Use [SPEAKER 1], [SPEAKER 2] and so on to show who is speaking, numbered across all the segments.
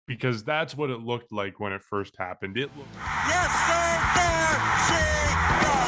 [SPEAKER 1] because that's what it looked like when it first happened. It looked
[SPEAKER 2] Yes, sir, there she goes.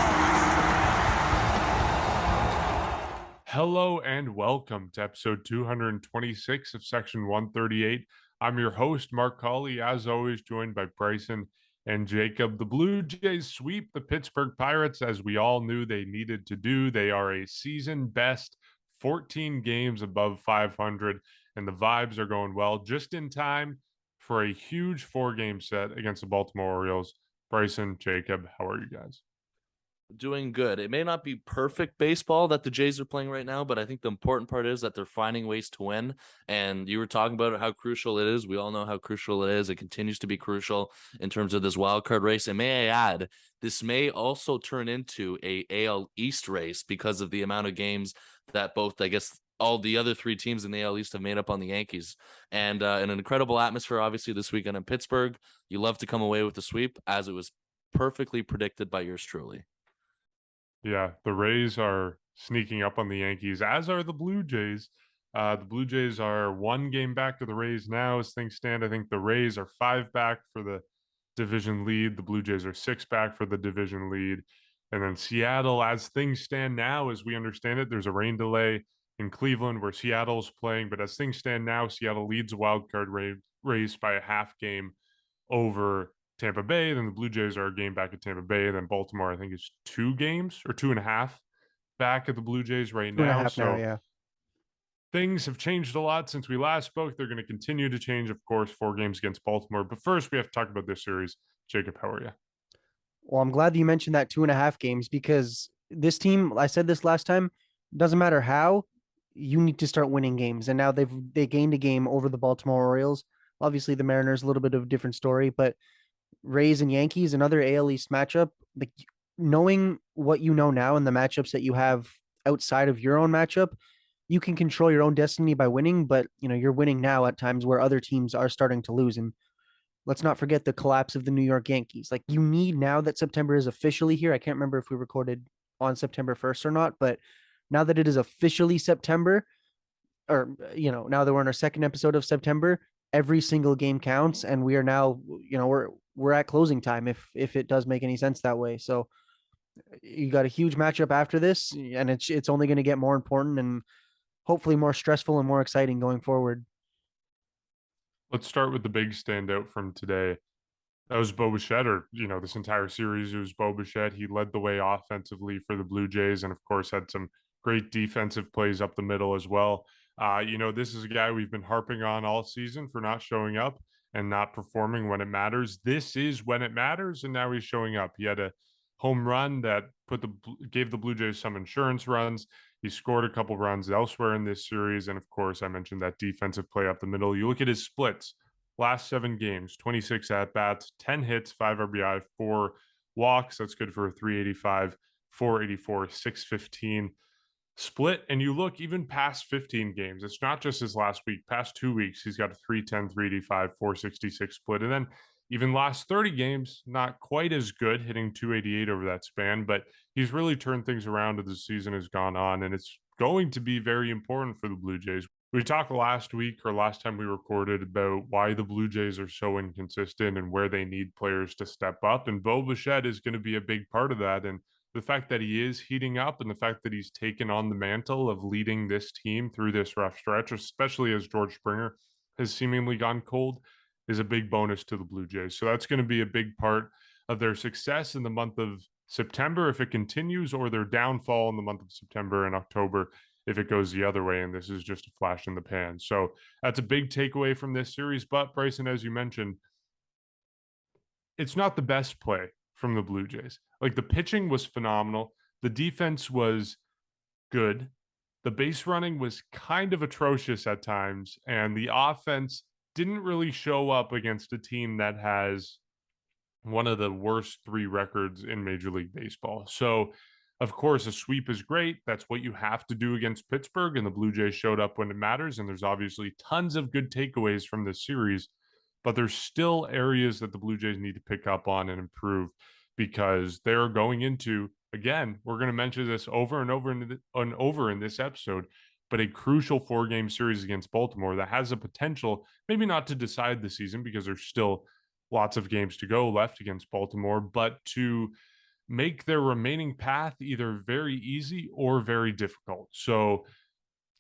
[SPEAKER 1] Hello and welcome to episode 226 of section 138. I'm your host, Mark Colley, as always, joined by Bryson and Jacob. The Blue Jays sweep the Pittsburgh Pirates as we all knew they needed to do. They are a season best 14 games above 500, and the vibes are going well just in time for a huge 4-game set against the Baltimore Orioles. Bryson, Jacob, how are you guys?
[SPEAKER 3] Doing good. It may not be perfect baseball that the Jays are playing right now, but I think the important part is that they're finding ways to win. And you were talking about how crucial it is. We all know how crucial it is. It continues to be crucial in terms of this wild card race. And may I add, this may also turn into a AL East race because of the amount of games that both, I guess, all the other three teams in the AL East have made up on the Yankees. And an incredible atmosphere, obviously, this weekend in Pittsburgh. You love to come away with the sweep, as it was perfectly predicted by yours truly.
[SPEAKER 1] Yeah, the Rays are sneaking up on the Yankees, as are the Blue Jays. The Blue Jays are 1 game back to the Rays now as things stand. I think the Rays are 5 back for the division lead. The Blue Jays are 6 back for the division lead. And then Seattle, as things stand now, as we understand it, there's a rain delay in Cleveland where Seattle's playing. But as things stand now, Seattle leads a wild card race by a half game over Tampa Bay. Then the Blue Jays are a game back at Tampa Bay. Then Baltimore, I think, is 2 games or 2.5 back at the Blue Jays right
[SPEAKER 4] Two and a
[SPEAKER 1] now.
[SPEAKER 4] half now, yeah.
[SPEAKER 1] Things have changed a lot since we last spoke. They're going to continue to change, of course, 4 games against Baltimore. But first, we have to talk about this series. Jacob, how are you?
[SPEAKER 4] Well, I'm glad that you mentioned that 2.5 games because this team, I said this last time, doesn't matter how, you need to start winning games. And now they gained a game over the Baltimore Orioles. Obviously, the Mariners, a little bit of a different story, but Rays and Yankees, another AL East matchup. Like knowing what you know now and the matchups that you have outside of your own matchup, you can control your own destiny by winning. But you're winning now at times where other teams are starting to lose. And let's not forget the collapse of the New York Yankees. Like you need now that September is officially here. I can't remember if we recorded on September 1st or not, but now that it is officially September, or now that we're in our second episode of September, every single game counts, and we are now, we're at closing time if it does make any sense that way. So you got a huge matchup after this, and it's only going to get more important and hopefully more stressful and more exciting going forward.
[SPEAKER 1] Let's start with the big standout from today. That was Bo Bichette, or, this entire series, it was Bo Bichette. He led the way offensively for the Blue Jays and, of course, had some great defensive plays up the middle as well. This is a guy we've been harping on all season for not showing up and not performing when it matters. This is when it matters, and now he's showing up. He had a home run that gave the Blue Jays some insurance runs. He scored a couple runs elsewhere in this series, and of course, I mentioned that defensive play up the middle. You look at his splits. Last 7 games, 26 at-bats, 10 hits, 5 RBI, 4 walks. That's good for a 385, 484, 615 split. And you look even past 15 games. It's not just his last week. Past 2 weeks, he's got a 310, 385, 466 split. And then even last 30 games, not quite as good, hitting 288 over that span. But he's really turned things around as the season has gone on. And it's going to be very important for the Blue Jays. We talked last week or last time we recorded about why the Blue Jays are so inconsistent and where they need players to step up. And Bo Bichette is going to be a big part of that. And the fact that he is heating up and the fact that he's taken on the mantle of leading this team through this rough stretch, especially as George Springer has seemingly gone cold, is a big bonus to the Blue Jays. So that's going to be a big part of their success in the month of September if it continues, or their downfall in the month of September and October if it goes the other way, and this is just a flash in the pan. So that's a big takeaway from this series. But Bryson, as you mentioned, it's not the best play from the Blue Jays. Like, the pitching was phenomenal. The defense was good. The base running was kind of atrocious at times, and the offense didn't really show up against a team that has one of the worst 3 records in Major League Baseball. So, of course, a sweep is great. That's what you have to do against Pittsburgh, and the Blue Jays showed up when it matters, and there's obviously tons of good takeaways from this series, but there's still areas that the Blue Jays need to pick up on and improve, because they're going into, again, we're going to mention this over and over and over in this episode, but a crucial 4-game series against Baltimore that has a potential, maybe not to decide the season because there's still lots of games to go left against Baltimore, but to make their remaining path either very easy or very difficult. So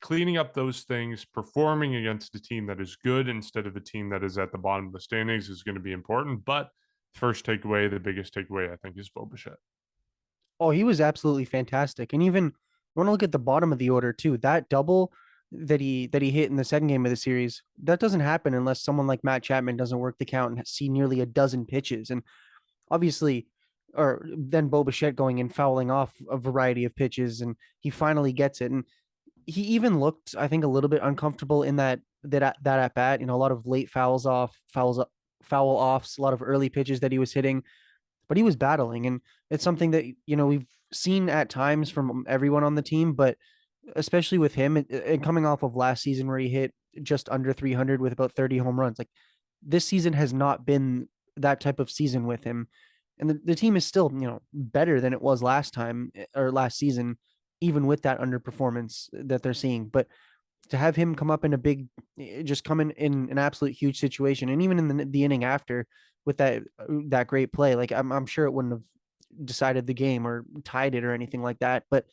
[SPEAKER 1] cleaning up those things, performing against a team that is good instead of a team that is at the bottom of the standings is going to be important. But first takeaway, the biggest takeaway, I think, is Bo Bichette.
[SPEAKER 4] Oh, he was absolutely fantastic. And even want to look at the bottom of the order too. That double that he hit in the second game of the series, that doesn't happen unless someone like Matt Chapman doesn't work the count and see nearly a dozen pitches. And obviously, or then Bo Bichette going and fouling off a variety of pitches, and he finally gets it. And he even looked, I think, a little bit uncomfortable in that at bat. You know, a lot of late foul offs, a lot of early pitches that he was hitting, but he was battling, and it's something that we've seen at times from everyone on the team, but especially with him and coming off of last season where he hit just under 300 with about 30 home runs. Like this season has not been that type of season with him, and the team is still better than it was last time or last season, even with that underperformance that they're seeing. But to have him come up in a big, just come in an absolute huge situation, and even in the inning after with that great play, like I'm sure it wouldn't have decided the game or tied it or anything like that, but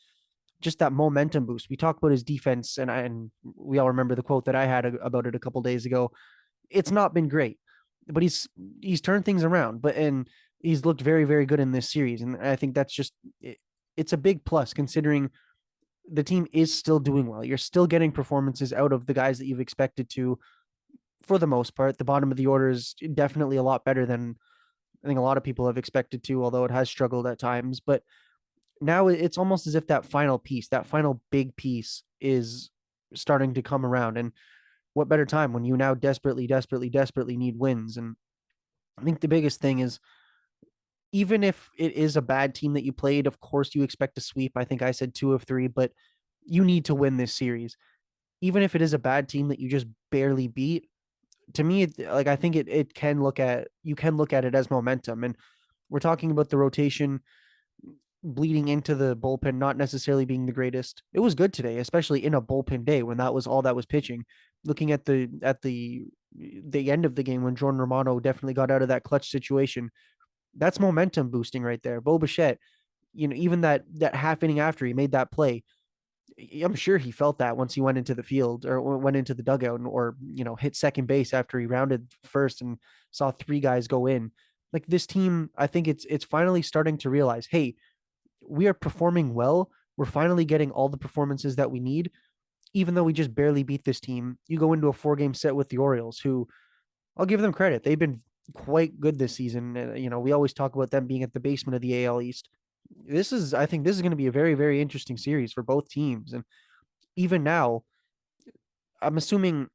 [SPEAKER 4] just that momentum boost. We talk about his defense, and we all remember the quote that I had about it a couple days ago. It's not been great, but he's turned things around, and he's looked very, very good in this series, and I think that's just it's a big plus considering the team is still doing well. You're still getting performances out of the guys that you've expected to, for the most part. The bottom of the order is definitely a lot better than I think a lot of people have expected to, although it has struggled at times. But now it's almost as if that final piece, that final big piece is starting to come around. And what better time when you now desperately, desperately, desperately need wins? And I think the biggest thing is, even if it is a bad team that you played, of course you expect to sweep. I think I said 2 of 3, but you need to win this series. Even if it is a bad team that you just barely beat, to me, like I think it can look at you can look at it as momentum. And we're talking about the rotation bleeding into the bullpen not necessarily being the greatest. It was good today, especially in a bullpen day when that was all that was pitching. Looking at the end of the game when Jordan Romano definitely got out of that clutch situation, that's momentum boosting right there. Bo Bichette, even that half inning after he made that play, I'm sure he felt that once he went into the field or went into the dugout or hit second base after he rounded first and saw 3 guys go in. Like this team, I think it's finally starting to realize, hey, we are performing well. We're finally getting all the performances that we need, even though we just barely beat this team. You go into a 4-game set with the Orioles, who I'll give them credit. They've been quite good this season. We always talk about them being at the basement of the AL East. I think this is going to be a very, very interesting series for both teams. And even now, I'm assuming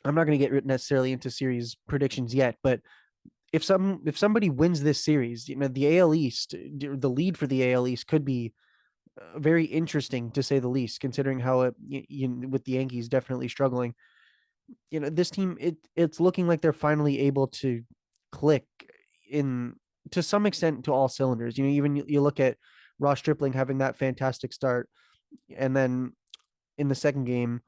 [SPEAKER 4] I'm not going to get necessarily into series predictions yet, but if somebody wins this series, the AL East, the lead for the AL East could be very interesting to say the least, considering how with the Yankees definitely struggling. This team, it's looking like they're finally able to click in to some extent to all cylinders. Even you look at Ross Stripling having that fantastic start, and then in the second game,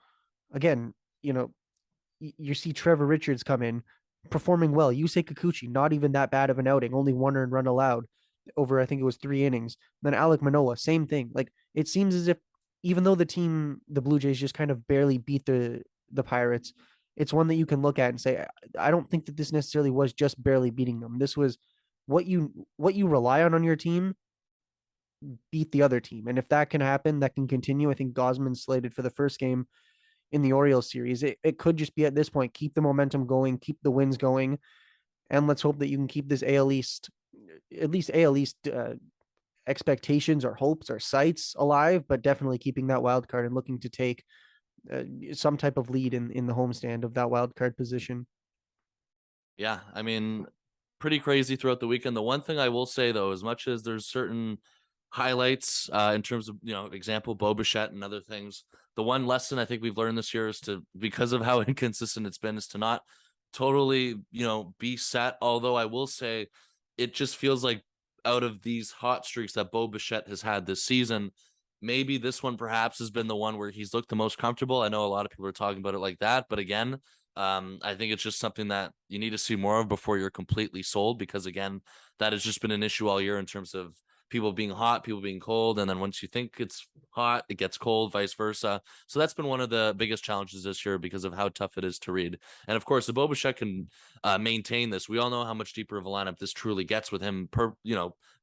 [SPEAKER 4] again, you see Trevor Richards come in performing well. Yusei Kikuchi, not even that bad of an outing, only 1 earned run allowed over, I think it was 3 innings. Then Alec Manoa, same thing. Like it seems as if even though the Blue Jays just kind of barely beat the Pirates, it's one that you can look at and say, I don't think that this necessarily was just barely beating them. This was what you rely on your team beat the other team. And if that can happen, that can continue. I think Gosman's slated for the first game in the Orioles series. It could just be at this point, keep the momentum going, keep the wins going. And let's hope that you can keep this AL East, at least AL East expectations or hopes or sights alive, but definitely keeping that wild card and looking to take some type of lead in the homestand of that wild card position.
[SPEAKER 3] Yeah, I mean, pretty crazy throughout the weekend. The one thing I will say though, as much as there's certain highlights in terms of example Bo Bichette and other things, the one lesson I think we've learned this year is to, because of how inconsistent it's been, is to not totally be set. Although I will say it just feels like out of these hot streaks that Bo Bichette has had this season, maybe this one perhaps has been the one where he's looked the most comfortable. I know a lot of people are talking about it like that, but again, I think it's just something that you need to see more of before you're completely sold, because again, that has just been an issue all year in terms of people being hot, people being cold, and then once you think it's hot, it gets cold, vice versa. So that's been one of the biggest challenges this year because of how tough it is to read. And of course, if Bo Bichette can maintain this, we all know how much deeper of a lineup this truly gets with him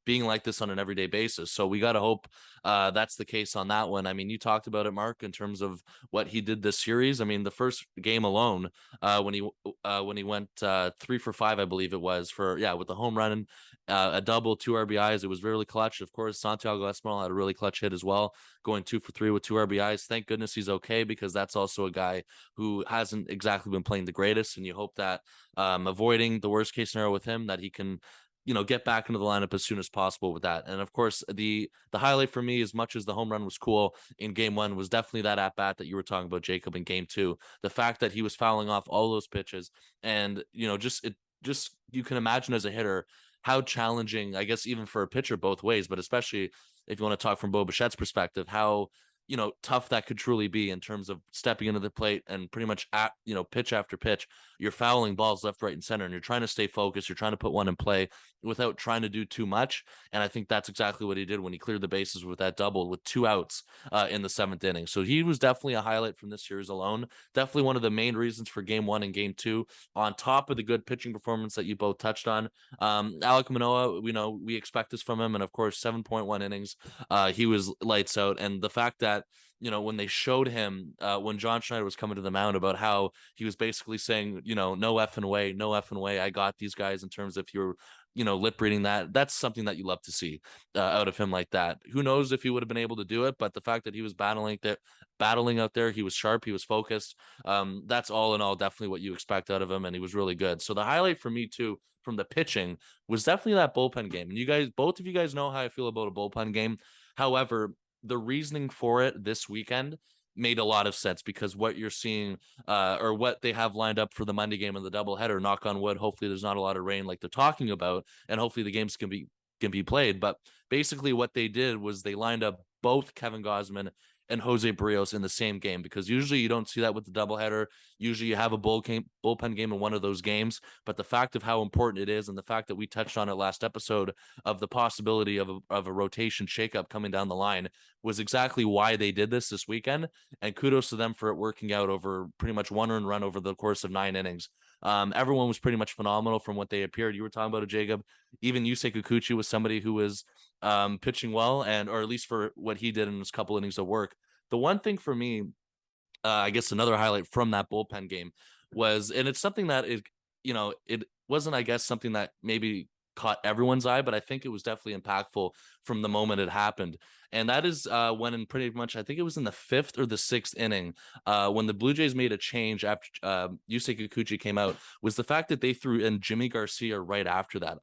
[SPEAKER 3] being like this on an everyday basis. So we got to hope that's the case on that one. I mean, you talked about it, Mark, in terms of what he did this series. I mean, the first game alone, when he went 3 for 5, I believe it was, with the home run, a double, 2 RBIs. It was really clutch. Of course, Santiago Espinal had a really clutch hit as well, going 2 for 3 with 2 RBIs. Thank goodness he's okay, because that's also a guy who hasn't exactly been playing the greatest. And you hope that avoiding the worst case scenario with him, that he can get back into the lineup as soon as possible with that. And of course, the highlight for me, as much as the home run was cool in game 1, was definitely that at bat that you were talking about, Jacob, in game 2. The fact that he was fouling off all those pitches, and just you can imagine as a hitter how challenging, I guess, even for a pitcher both ways, but especially if you want to talk from Bo Bichette's perspective, how tough that could truly be in terms of stepping into the plate and pretty much pitch after pitch, you're fouling balls left, right, and center, and you're trying to stay focused. You're trying to put one in play without trying to do too much. And I think that's exactly what he did when he cleared the bases with that double with 2 outs in the 7th inning. So he was definitely a highlight from this series alone. Definitely one of the main reasons for game 1 and game 2, on top of the good pitching performance that you both touched on. Alec Manoa, we expect this from him. And of course, 7.1 innings. He was lights out. And the fact that when they showed him when John Schneider was coming to the mound, about how he was basically saying, no effing way, no effing way, I got these guys, in terms of you're lip reading that's something that you love to see out of him like that. Who knows if he would have been able to do it, but the fact that he was battling out there, he was sharp, he was focused. That's all in all definitely what you expect out of him, and he was really good. So the highlight for me too from the pitching was definitely that bullpen game. And both of you guys know how I feel about a bullpen game. However, the reasoning for it this weekend made a lot of sense, because what you're seeing or what they have lined up for the Monday game and the doubleheader, knock on wood, hopefully there's not a lot of rain like they're talking about, and hopefully the games can be played. But basically what they did was they lined up both Kevin Gausman and Jose Barrios in the same game, because usually you don't see that with the doubleheader. Usually you have a bullpen game in one of those games. But the fact of how important it is, and the fact that we touched on it last episode, of the possibility of a rotation shakeup coming down the line, was exactly why they did this weekend. And kudos to them for it working out over pretty much 1 earned run over the course of 9 innings. Everyone was pretty much phenomenal from what they appeared. You were talking about it, Jacob. Even Yusei Kikuchi was somebody who was pitching well, or at least for what he did in his couple innings of work. The one thing for me, I guess another highlight from that bullpen game was, and it's something that it wasn't, I guess, something that maybe caught everyone's eye, but I think it was definitely impactful from the moment it happened. And that is when, in pretty much, I think it was in the 5th or the 6th inning, when the Blue Jays made a change after Yusei Kikuchi came out, was the fact that they threw in Jimmy Garcia right after that.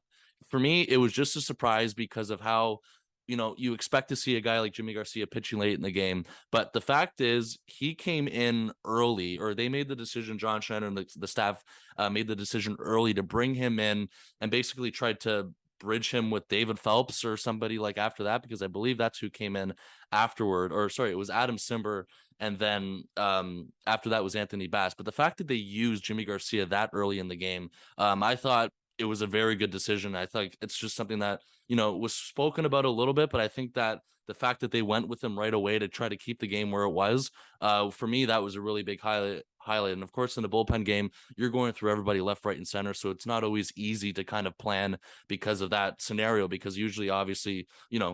[SPEAKER 3] For me, it was just a surprise because of how you expect to see a guy like Jimmy Garcia pitching late in the game. But the fact is, he came in early, or they made the decision, John Schneider and the staff made the decision early to bring him in, and basically tried to bridge him with David Phelps or somebody like after that, because I believe that's who came in afterward. Or sorry, it was Adam Simber. And then after that was Anthony Bass. But the fact that they used Jimmy Garcia that early in the game, I thought it was a very good decision. I think it's just something that, was spoken about a little bit, but I think that the fact that they went with him right away to try to keep the game where it was, for me, that was a really big highlight. And of course, in the bullpen game, you're going through everybody left, right, and center. So it's not always easy to kind of plan because of that scenario, because usually, obviously,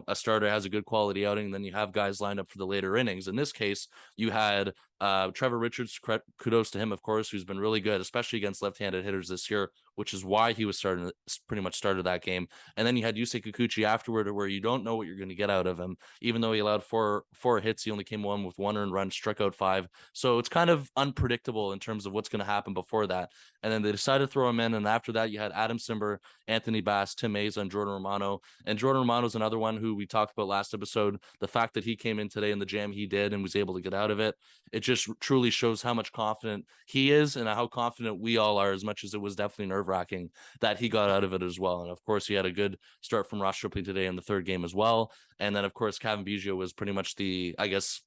[SPEAKER 3] a starter has a good quality outing, and then you have guys lined up for the later innings. In this case, you had Trevor Richards, kudos to him, of course, who's been really good, especially against left-handed hitters this year, which is why he was pretty much started that game. And then you had Yusei Kikuchi afterward, where you don't know what you're going to get out of him. Even though he allowed four hits, he only came one with 1 earned run, struck out 5. So it's kind of unpredictable in terms of what's going to happen before that. And then they decided to throw him in. And after that, you had Adam Simber, Anthony Bass, Tim Mays, and Jordan Romano. And Jordan Romano's another one who we talked about last episode. The fact that he came in today in the jam he did and was able to get out of it, it just truly shows how much confident he is and how confident we all are, as much as it was definitely nerve-wracking that he got out of it as well. And of course, he had a good start from Ross Stripling today in the third game as well. And then, of course, Kevin Biggio was pretty much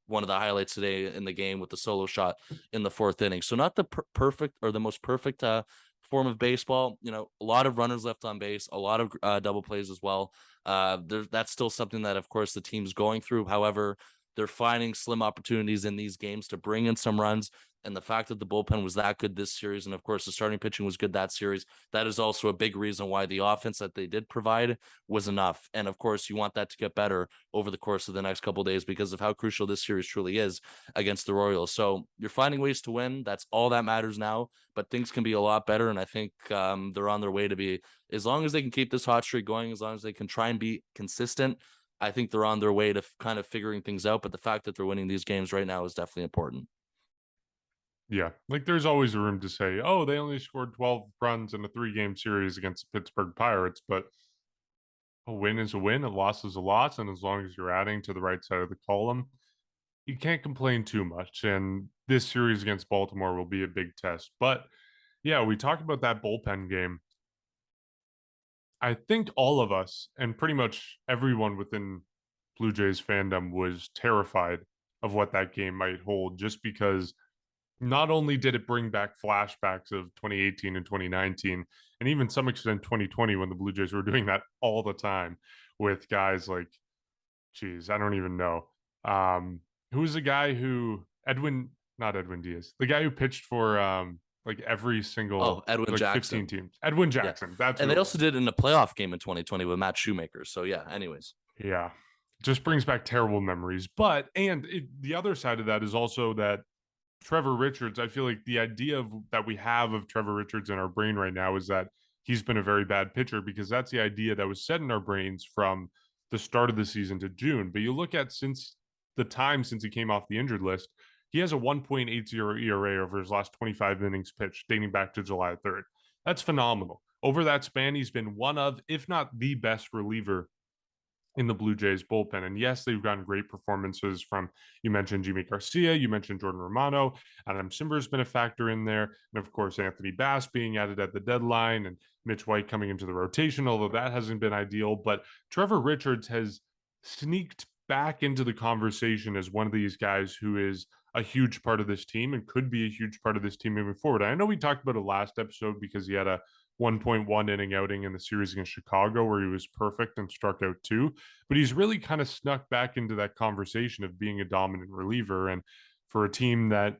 [SPEAKER 3] one of the highlights today in the game with the solo shot in the fourth inning. So not the perfect or the most perfect form of baseball. A lot of runners left on base, a lot of double plays as well. That's still something that, of course, the team's going through. However, they're finding slim opportunities in these games to bring in some runs. And the fact that the bullpen was that good this series, and of course the starting pitching was good that series, that is also a big reason why the offense that they did provide was enough. And of course, you want that to get better over the course of the next couple of days because of how crucial this series truly is against the Royals. So you're finding ways to win. That's all that matters now. But things can be a lot better, and I think they're on their way to be. As long as they can keep this hot streak going, as long as they can try and be consistent, I think they're on their way to kind of figuring things out. But the fact that they're winning these games right now is definitely important.
[SPEAKER 1] Yeah, like there's always a room to say, oh, they only scored 12 runs in a 3-game series against the Pittsburgh Pirates, but a win is a win, a loss is a loss, and as long as you're adding to the right side of the column, you can't complain too much. And this series against Baltimore will be a big test. But yeah, we talked about that bullpen game. I think all of us and pretty much everyone within Blue Jays fandom was terrified of what that game might hold, just because not only did it bring back flashbacks of 2018 and 2019, and even some extent 2020, when the Blue Jays were doing that all the time with guys like, geez, I don't even know. Who's the guy who not Edwin Diaz, the guy who pitched for like every single
[SPEAKER 3] Edwin
[SPEAKER 1] like
[SPEAKER 3] Jackson.
[SPEAKER 1] 15 teams. Edwin Jackson.
[SPEAKER 3] Yeah.
[SPEAKER 1] That's
[SPEAKER 3] and they also did it in a playoff game in 2020 with Matt Shoemaker. So yeah, anyways.
[SPEAKER 1] Yeah. Just brings back terrible memories. But the other side of that is also that Trevor Richards, I feel like the idea that we have of Trevor Richards in our brain right now is that he's been a very bad pitcher, because that's the idea that was set in our brains from the start of the season to June. But you look at since he came off the injured list, he has a 1.80 ERA over his last 25 innings pitched, dating back to July 3rd. That's phenomenal. Over that span, he's been one of, if not the best reliever in the Blue Jays bullpen. And yes, they've gotten great performances from, you mentioned Jimmy Garcia, you mentioned Jordan Romano, Adam Simber's been a factor in there, and of course Anthony Bass being added at the deadline, and Mitch White coming into the rotation, although that hasn't been ideal. But Trevor Richards has sneaked back into the conversation as one of these guys who is a huge part of this team and could be a huge part of this team moving forward. I know we talked about it last episode because he had a 1.1 inning outing in the series against Chicago where he was perfect and struck out 2, but he's really kind of snuck back into that conversation of being a dominant reliever. And for a team that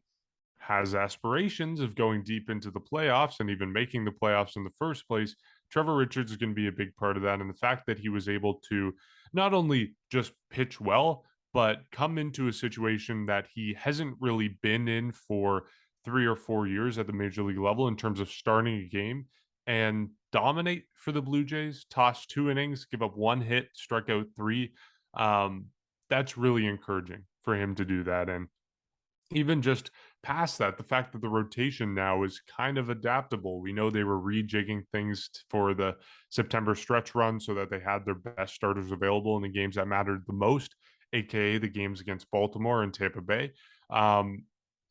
[SPEAKER 1] has aspirations of going deep into the playoffs and even making the playoffs in the first place, Trevor Richards is going to be a big part of that. And the fact that he was able to not only just pitch well, but come into a situation that he hasn't really been in for 3 or 4 years at the major league level in terms of starting a game and dominate for the Blue Jays, toss 2 innings, give up 1 hit, struck out 3. That's really encouraging for him to do that. And even just past that, the fact that the rotation now is kind of adaptable. We know they were rejigging things for the September stretch run so that they had their best starters available in the games that mattered the most, aka the games against Baltimore and Tampa Bay.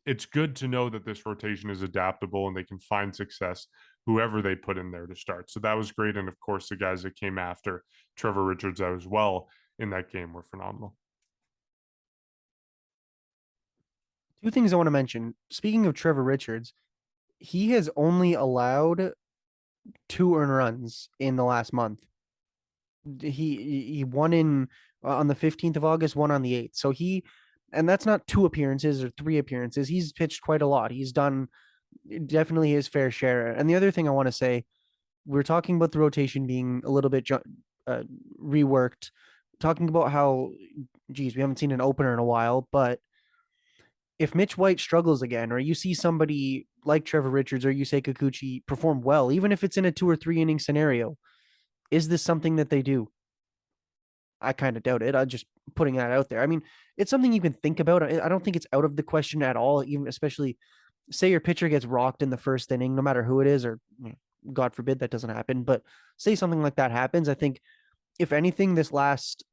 [SPEAKER 1] It's good to know that this rotation is adaptable and they can find success whoever they put in there to start. So that was great. And of course, the guys that came after Trevor Richards as well in that game were phenomenal.
[SPEAKER 4] 2 things I want to mention. Speaking of Trevor Richards, he has only allowed 2 earned runs in the last month. He won in on the 15th of August, won on the 8th. So and that's not 2 appearances or 3 appearances. He's pitched quite a lot. He's done definitely his fair share. And the other thing I want to say, we're talking about the rotation being a little bit reworked, talking about how, geez, we haven't seen an opener in a while, but if Mitch White struggles again, or you see somebody like Trevor Richards or Yusei Kikuchi perform well, even if it's in a 2 or 3 inning scenario, is this something that they do? I kind of doubt it. I'm just putting that out there. I mean, it's something you can think about. I don't think it's out of the question at all, even especially say your pitcher gets rocked in the first inning, no matter who it is, or God forbid that doesn't happen, but say something like that happens. I think if anything, this last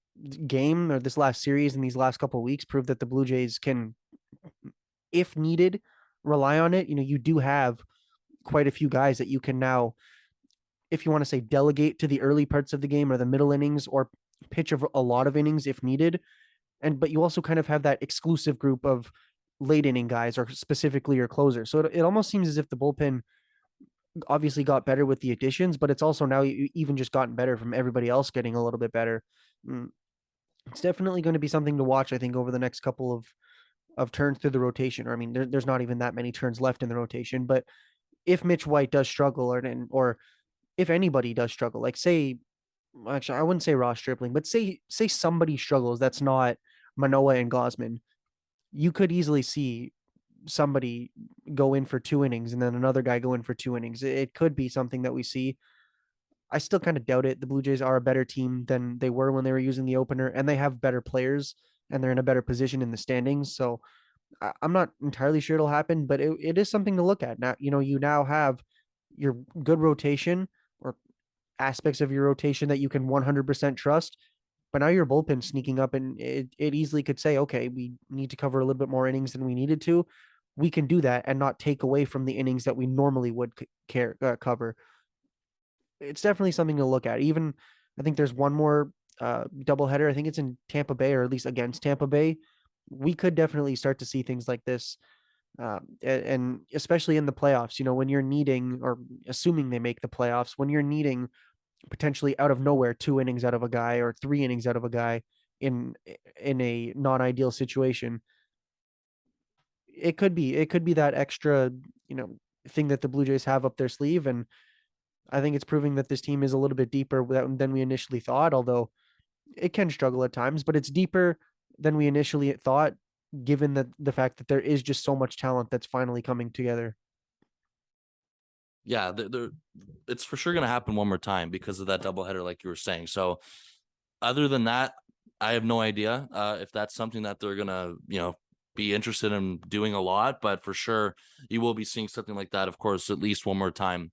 [SPEAKER 4] game or this last series and these last couple of weeks proved that the Blue Jays can if needed, rely on it. You do have quite a few guys that you can now, if you want to say, delegate to the early parts of the game or the middle innings, or pitch a lot of innings if needed. But you also kind of have that exclusive group of late inning guys, or specifically your closer. So it almost seems as if the bullpen obviously got better with the additions, but it's also now even just gotten better from everybody else getting a little bit better. Mm, It's definitely going to be something to watch, I think, over the next couple of turns through the rotation. Or I mean, there's not even that many turns left in the rotation. But if Mitch White does struggle, or if anybody does struggle, like say, actually, I wouldn't say Ross Stripling, but say somebody struggles that's not Manoa and Gosman, you could easily see somebody go in for 2 innings and then another guy go in for 2 innings. It could be something that we see. I still kind of doubt it. The Blue Jays are a better team than they were when they were using the opener, and they have better players, and they're in a better position in the standings. So I'm not entirely sure it'll happen, but it is something to look at. Now, you now have your good rotation, or aspects of your rotation that you can 100% trust. But now your bullpen sneaking up, and it easily could say, okay, we need to cover a little bit more innings than we needed to. We can do that and not take away from the innings that we normally would cover. It's definitely something to look at. Even I think there's one more doubleheader. I think it's in Tampa Bay, or at least against Tampa Bay. We could definitely start to see things like this, and especially in the playoffs. When you're needing, or assuming they make the playoffs, when you're needing potentially out of nowhere 2 innings out of a guy, or 3 innings out of a guy in a non-ideal situation, it could be that extra thing that the Blue Jays have up their sleeve. And I think it's proving that this team is a little bit deeper than we initially thought, although it can struggle at times, but it's deeper than we initially thought, given the fact that there is just so much talent that's finally coming together.
[SPEAKER 3] Yeah, it's for sure going to happen one more time because of that doubleheader, like you were saying. So, other than that, I have no idea if that's something that they're going to, be interested in doing a lot. But for sure, you will be seeing something like that, of course, at least one more time,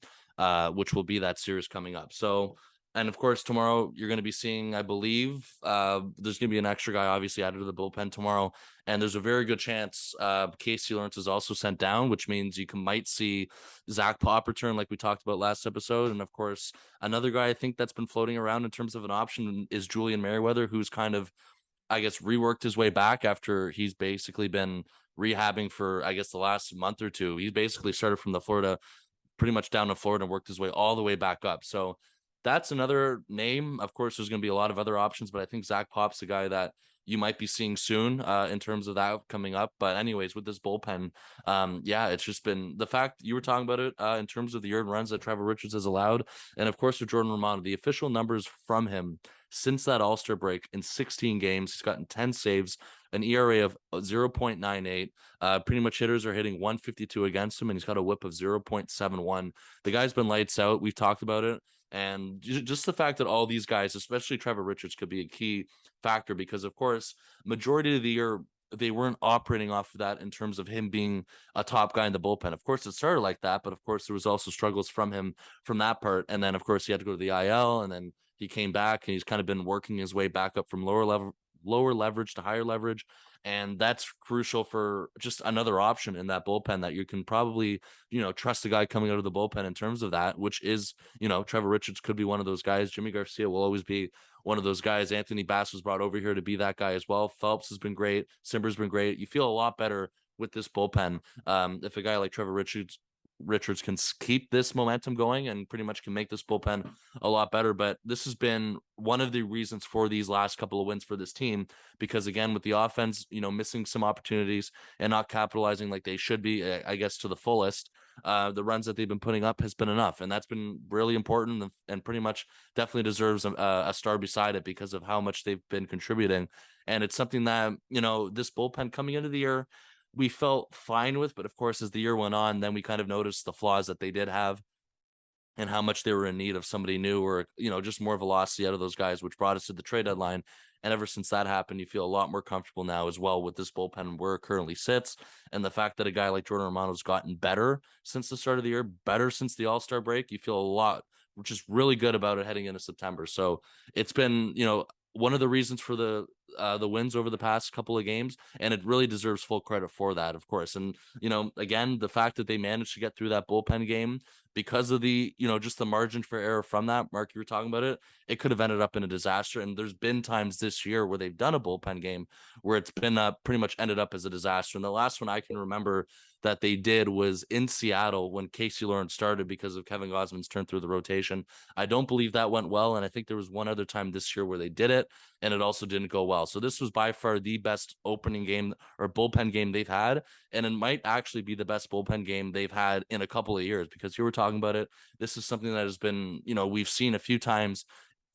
[SPEAKER 3] which will be that series coming up. So, and of course, tomorrow you're going to be seeing, I believe, there's going to be an extra guy obviously added to the bullpen tomorrow. And there's a very good chance Casey Lawrence is also sent down, which means might see Zach Pop return, like we talked about last episode. And of course, another guy I think that's been floating around in terms of an option is Julian Merriweather, who's kind of, I guess, reworked his way back after he's basically been rehabbing for, I guess, the last month or two. He basically started from the Florida, pretty much down to Florida, and worked his way all the way back up. So that's another name. Of course, there's going to be a lot of other options, but I think Zach Pop's the guy that you might be seeing soon in terms of that coming up. But anyways, with this bullpen, yeah, it's just been the fact you were talking about it in terms of the earned runs that Trevor Richards has allowed. And of course, with Jordan Romano, the official numbers from him since that All-Star break: in 16 games, he's gotten 10 saves, an ERA of 0.98. Pretty much hitters are hitting 152 against him, and he's got a whip of 0.71. The guy's been lights out. We've talked about it. And just the fact that all these guys, especially Trevor Richards, could be a key factor because, of course, majority of the year, they weren't operating off of that in terms of him being a top guy in the bullpen. Of course, it started like that, but of course, there was also struggles from him from that part. And then, of course, he had to go to the IL, and then he came back, and he's kind of been working his way back up from lower leverage to higher leverage. And that's crucial for just another option in that bullpen that you can probably, trust the guy coming out of the bullpen in terms of that, which is, Trevor Richards could be one of those guys. Jimmy Garcia will always be one of those guys. Anthony Bass was brought over here to be that guy as well. Phelps has been great. Simber's been great. You feel a lot better with this bullpen. If a guy like Trevor Richards can keep this momentum going and pretty much can make this bullpen a lot better. But this has been one of the reasons for these last couple of wins for this team, because again, with the offense, missing some opportunities and not capitalizing like they should be, I guess, to the fullest, the runs that they've been putting up has been enough. And that's been really important and pretty much definitely deserves a star beside it because of how much they've been contributing. And it's something that, this bullpen coming into the year, we felt fine with, but of course, as the year went on, then we kind of noticed the flaws that they did have and how much they were in need of somebody new, or, just more velocity out of those guys, which brought us to the trade deadline. And ever since that happened, you feel a lot more comfortable now as well with this bullpen where it currently sits. And the fact that a guy like Jordan Romano's gotten better since the start of the year, better since the All-Star break, you feel a lot, which is really good about it heading into September. So it's been, one of the reasons for the the wins over the past couple of games, and it really deserves full credit for that, of course. And, again, the fact that they managed to get through that bullpen game because of the, just the margin for error from that, Mark, you were talking about it could have ended up in a disaster. And there's been times this year where they've done a bullpen game where it's been pretty much ended up as a disaster. And the last one I can remember that they did was in Seattle when Casey Lawrence started because of Kevin Gausman's turn through the rotation. I don't believe that went well. And I think there was one other time this year where they did it and it also didn't go well. So this was by far the best opening game or bullpen game they've had. And it might actually be the best bullpen game they've had in a couple of years, because you were talking about it. This is something that has been, we've seen a few times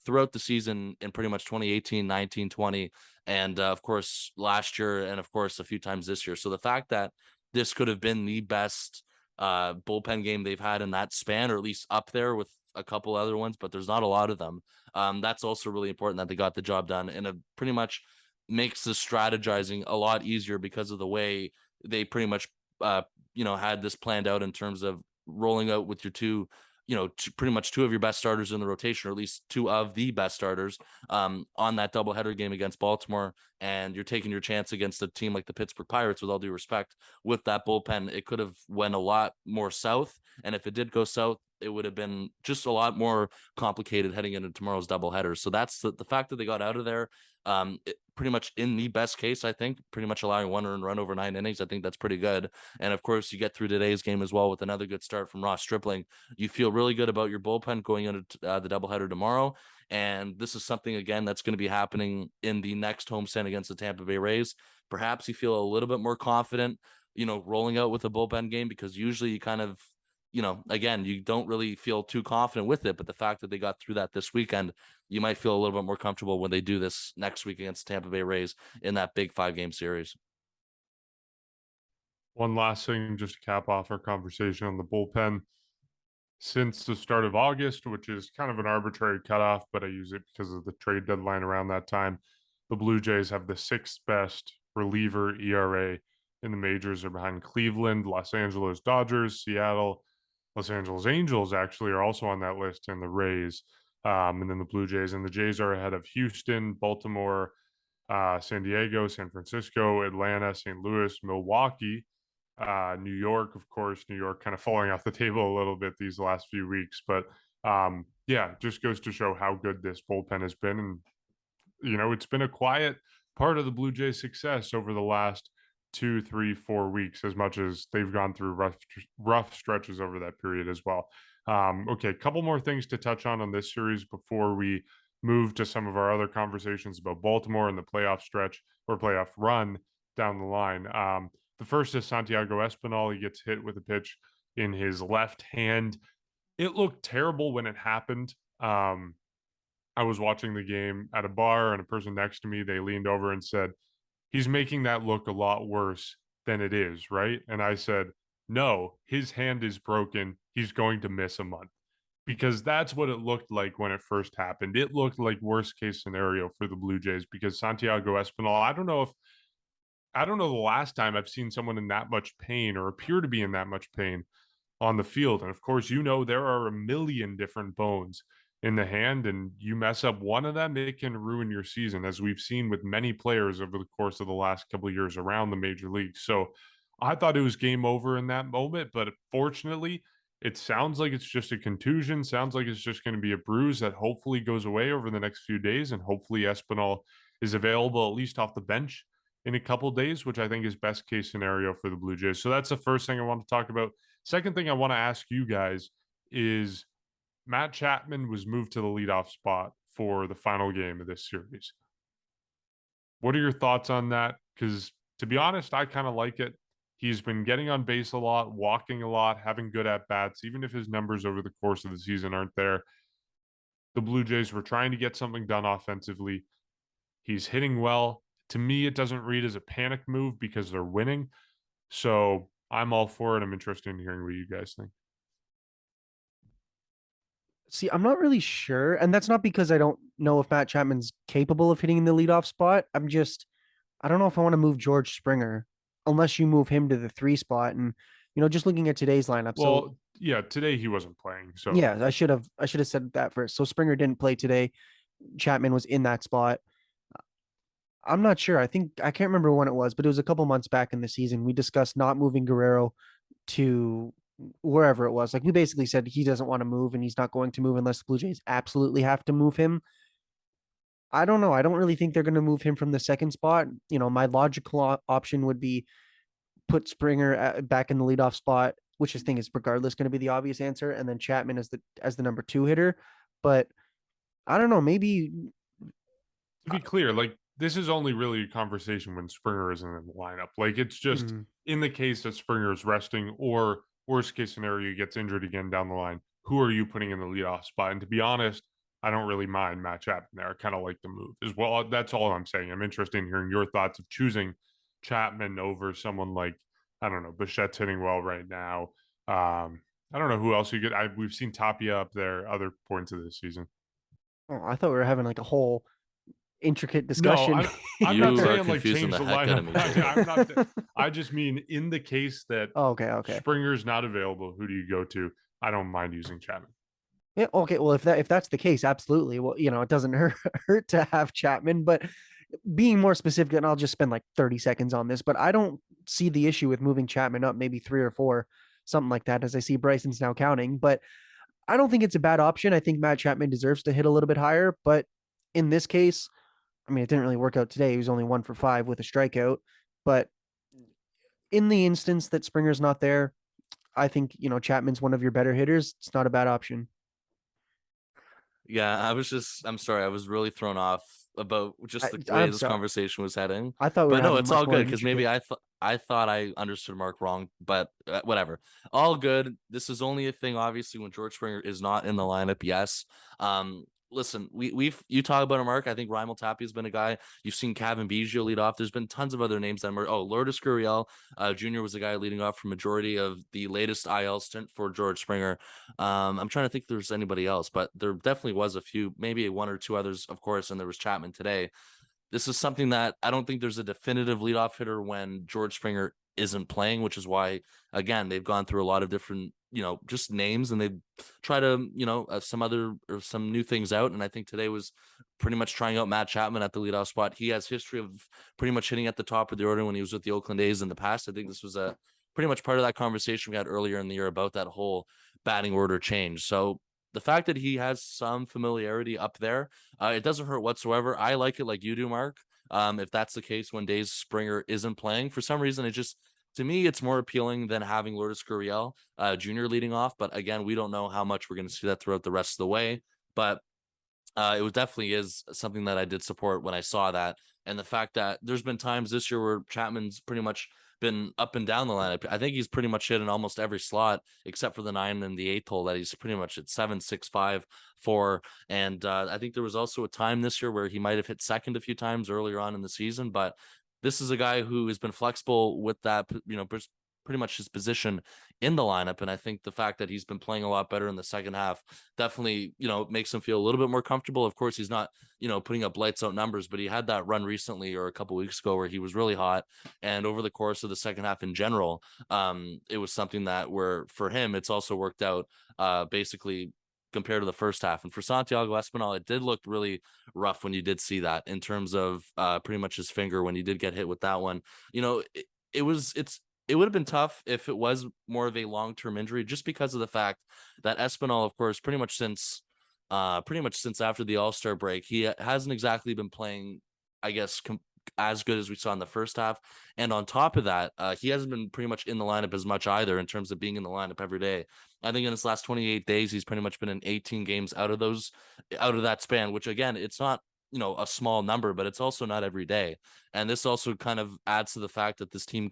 [SPEAKER 3] throughout the season in pretty much 2018, 19, 20, and of course last year, and of course a few times this year. So the fact that this could have been the best bullpen game they've had in that span, or at least up there with a couple other ones, but there's not a lot of them. That's also really important that they got the job done, and it pretty much makes the strategizing a lot easier because of the way they pretty much had this planned out in terms of rolling out with your pretty much two of your best starters in the rotation, or at least two of the best starters on that doubleheader game against Baltimore. And you're taking your chance against a team like the Pittsburgh Pirates, with all due respect, with that bullpen. It could have went a lot more south. And if it did go south, it would have been just a lot more complicated heading into tomorrow's doubleheader. So that's the fact that they got out of there. Pretty much in the best case, I think, pretty much allowing one earned run over 9 innings. I think that's pretty good. And of course, you get through today's game as well with another good start from Ross Stripling. You feel really good about your bullpen going into the doubleheader tomorrow. And this is something, again, that's going to be happening in the next homestand against the Tampa Bay Rays. Perhaps you feel a little bit more confident, rolling out with a bullpen game, because usually you kind of, again, you don't really feel too confident with it. But the fact that they got through that this weekend, you might feel a little bit more comfortable when they do this next week against Tampa Bay Rays in that big 5-game series.
[SPEAKER 1] One last thing, just to cap off our conversation on the bullpen. Since the start of August, which is kind of an arbitrary cutoff, but I use it because of the trade deadline around that time, the Blue Jays have the 6th best reliever ERA in the majors. Are behind Cleveland, Los Angeles Dodgers, Seattle, Los Angeles Angels actually are also on that list, and the Rays, and then the Blue Jays. And the Jays are ahead of Houston, Baltimore, San Diego, San Francisco, Atlanta, St. Louis, Milwaukee, New York, of course. New York kind of falling off the table a little bit these last few weeks, but yeah, just goes to show how good this bullpen has been. And it's been a quiet part of the Blue Jays' success over the last 2, 3, 4 weeks, as much as they've gone through rough stretches over that period as well. Okay, a couple more things to touch on this series before we move to some of our other conversations about Baltimore and the playoff stretch or playoff run down the line. The first is Santiago Espinal. He gets hit with a pitch in his left hand. It looked terrible when it happened. I was watching the game at a bar, and a person next to me, they leaned over and said, "He's making that look a lot worse than it is, right?" And I said, "No, his hand is broken. He's going to miss a month." Because that's what it looked like when it first happened. It looked like worst case scenario for the Blue Jays, because Santiago Espinal, I don't know the last time I've seen someone in that much pain, or appear to be in that much pain, on the field. And of course, there are a million different bones in the hand, and you mess up one of them, it can ruin your season, as we've seen with many players over the course of the last couple of years around the major leagues. So I thought it was game over in that moment, but fortunately, it sounds like it's just a contusion. Sounds like it's just going to be a bruise that hopefully goes away over the next few days, and hopefully Espinal is available at least off the bench in a couple days, which I think is best case scenario for the Blue Jays. So that's the first thing I want to talk about. Second thing I want to ask you guys is, Matt Chapman was moved to the leadoff spot for the final game of this series. What are your thoughts on that? Because to be honest, I kind of like it. He's been getting on base a lot, walking a lot, having good at-bats, even if his numbers over the course of the season aren't there. The Blue Jays were trying to get something done offensively. He's hitting well. To me, it doesn't read as a panic move because they're winning. So I'm all for it. I'm interested in hearing what you guys think.
[SPEAKER 4] See, I'm not really sure. And that's not because I don't know if Matt Chapman's capable of hitting the leadoff spot. I don't know if I want to move George Springer unless you move him to the 3 spot. And, just looking at today's lineup.
[SPEAKER 1] Well, yeah, today he wasn't playing. So
[SPEAKER 4] yeah, I should have said that first. So Springer didn't play today. Chapman was in that spot. I'm not sure. I can't remember when it was, but it was a couple months back in the season. We discussed not moving Guerrero to wherever it was. Like we basically said he doesn't want to move and he's not going to move unless the Blue Jays absolutely have to move him. I don't know. I don't really think they're going to move him from the second spot. My logical option would be put Springer back in the leadoff spot, which I think is regardless going to be the obvious answer, and then Chapman as the number 2 hitter. But I don't know. Maybe
[SPEAKER 1] To be clear, like this is only really a conversation when Springer isn't in the lineup. Like it's just in the case that Springer is resting or worst case scenario he gets injured again down the line, who are you putting in the leadoff spot? And to be honest, I don't really mind Matt Chapman there. I kind of like the move as well. That's all I'm saying. I'm interested in hearing your thoughts of choosing Chapman over someone like, I don't know, Bichette's hitting well right now. I don't know who else you get. We've seen Tapia up there other points of this season.
[SPEAKER 4] I thought we were having like a whole intricate
[SPEAKER 1] No,
[SPEAKER 4] discussion.
[SPEAKER 1] I'm not
[SPEAKER 3] You are
[SPEAKER 1] saying like
[SPEAKER 3] confusing
[SPEAKER 1] change
[SPEAKER 3] the
[SPEAKER 1] the
[SPEAKER 3] heck out of
[SPEAKER 1] lineup.
[SPEAKER 3] me,
[SPEAKER 1] I'm not. I just mean in the case that
[SPEAKER 4] Okay.
[SPEAKER 1] Springer's not available, who do you go to? I don't mind using Chapman.
[SPEAKER 4] Yeah, okay. Well, if that's the case, absolutely. Well, it doesn't hurt to have Chapman, but being more specific, and I'll just spend like 30 seconds on this, but I don't see the issue with moving Chapman up maybe 3 or 4, something like that, as I see Bryson's now counting. But I don't think it's a bad option. I think Matt Chapman deserves to hit a little bit higher, but in this case, I mean, it didn't really work out today. He was only 1 for 5 with a strikeout, but in the instance that Springer's not there, I think, Chapman's one of your better hitters. It's not a bad option.
[SPEAKER 3] Yeah, I'm sorry. I was really thrown off about just the way
[SPEAKER 4] I'm
[SPEAKER 3] this
[SPEAKER 4] sorry.
[SPEAKER 3] conversation was heading.
[SPEAKER 4] I thought we were
[SPEAKER 3] But no,
[SPEAKER 4] having
[SPEAKER 3] it's
[SPEAKER 4] much
[SPEAKER 3] all
[SPEAKER 4] more
[SPEAKER 3] good because maybe
[SPEAKER 4] intricate.
[SPEAKER 3] I thought I understood Mark wrong, but whatever. All good. This is only a thing, obviously, when George Springer is not in the lineup. Yes. Listen, you talk about it, Mark. I think Raimel Tapia has been a guy. You've seen Kevin Biggio lead off. There's been tons of other names that were. Oh, Lourdes Gurriel Jr. was the guy leading off for majority of the latest IL stint for George Springer. I'm trying to think if there's anybody else, but there definitely was a few, maybe 1 or 2 others, of course, and there was Chapman today. This is something that I don't think there's a definitive leadoff hitter when George Springer isn't playing, which is why, again, they've gone through a lot of different, just names and they try to, some other or some new things out. And I think today was pretty much trying out Matt Chapman at the leadoff spot. He has history of pretty much hitting at the top of the order when he was with the Oakland A's in the past. I think this was a pretty much part of that conversation we had earlier in the year about that whole batting order change. So the fact that he has some familiarity up there, it doesn't hurt whatsoever. I like it like you do, Mark. If that's the case when Days Springer isn't playing, for some reason, to me, it's more appealing than having Lourdes Gurriel Jr. leading off. But again, we don't know how much we're going to see that throughout the rest of the way. But it was definitely is something that I did support when I saw that. And the fact that there's been times this year where Chapman's pretty much been up and down the lineup. I think he's pretty much hit in almost every slot except for the 9 and the 8th hole that he's pretty much at 7, 6, 5, 4. And I think there was also a time this year where he might have hit second a few times earlier on in the season. But this is a guy who has been flexible with that, pretty much his position in the lineup. And I think the fact that he's been playing a lot better in the second half definitely, makes him feel a little bit more comfortable. Of course, he's not, putting up lights out numbers, but he had that run recently or a couple weeks ago where he was really hot. And over the course of the second half in general, it was something that where for him, it's also worked out basically compared to the first half. And for Santiago Espinal, it did look really rough when you did see that in terms of pretty much his finger when he did get hit with that one. It would have been tough if it was more of a long-term injury, just because of the fact that Espinal, of course, pretty much since after the All-Star break, he hasn't exactly been playing, I guess, as good as we saw in the first half. And on top of that, he hasn't been pretty much in the lineup as much either in terms of being in the lineup every day. I think in his last 28 days, he's pretty much been in 18 games out of that span, which again, it's not, a small number, but it's also not every day. And this also kind of adds to the fact that this team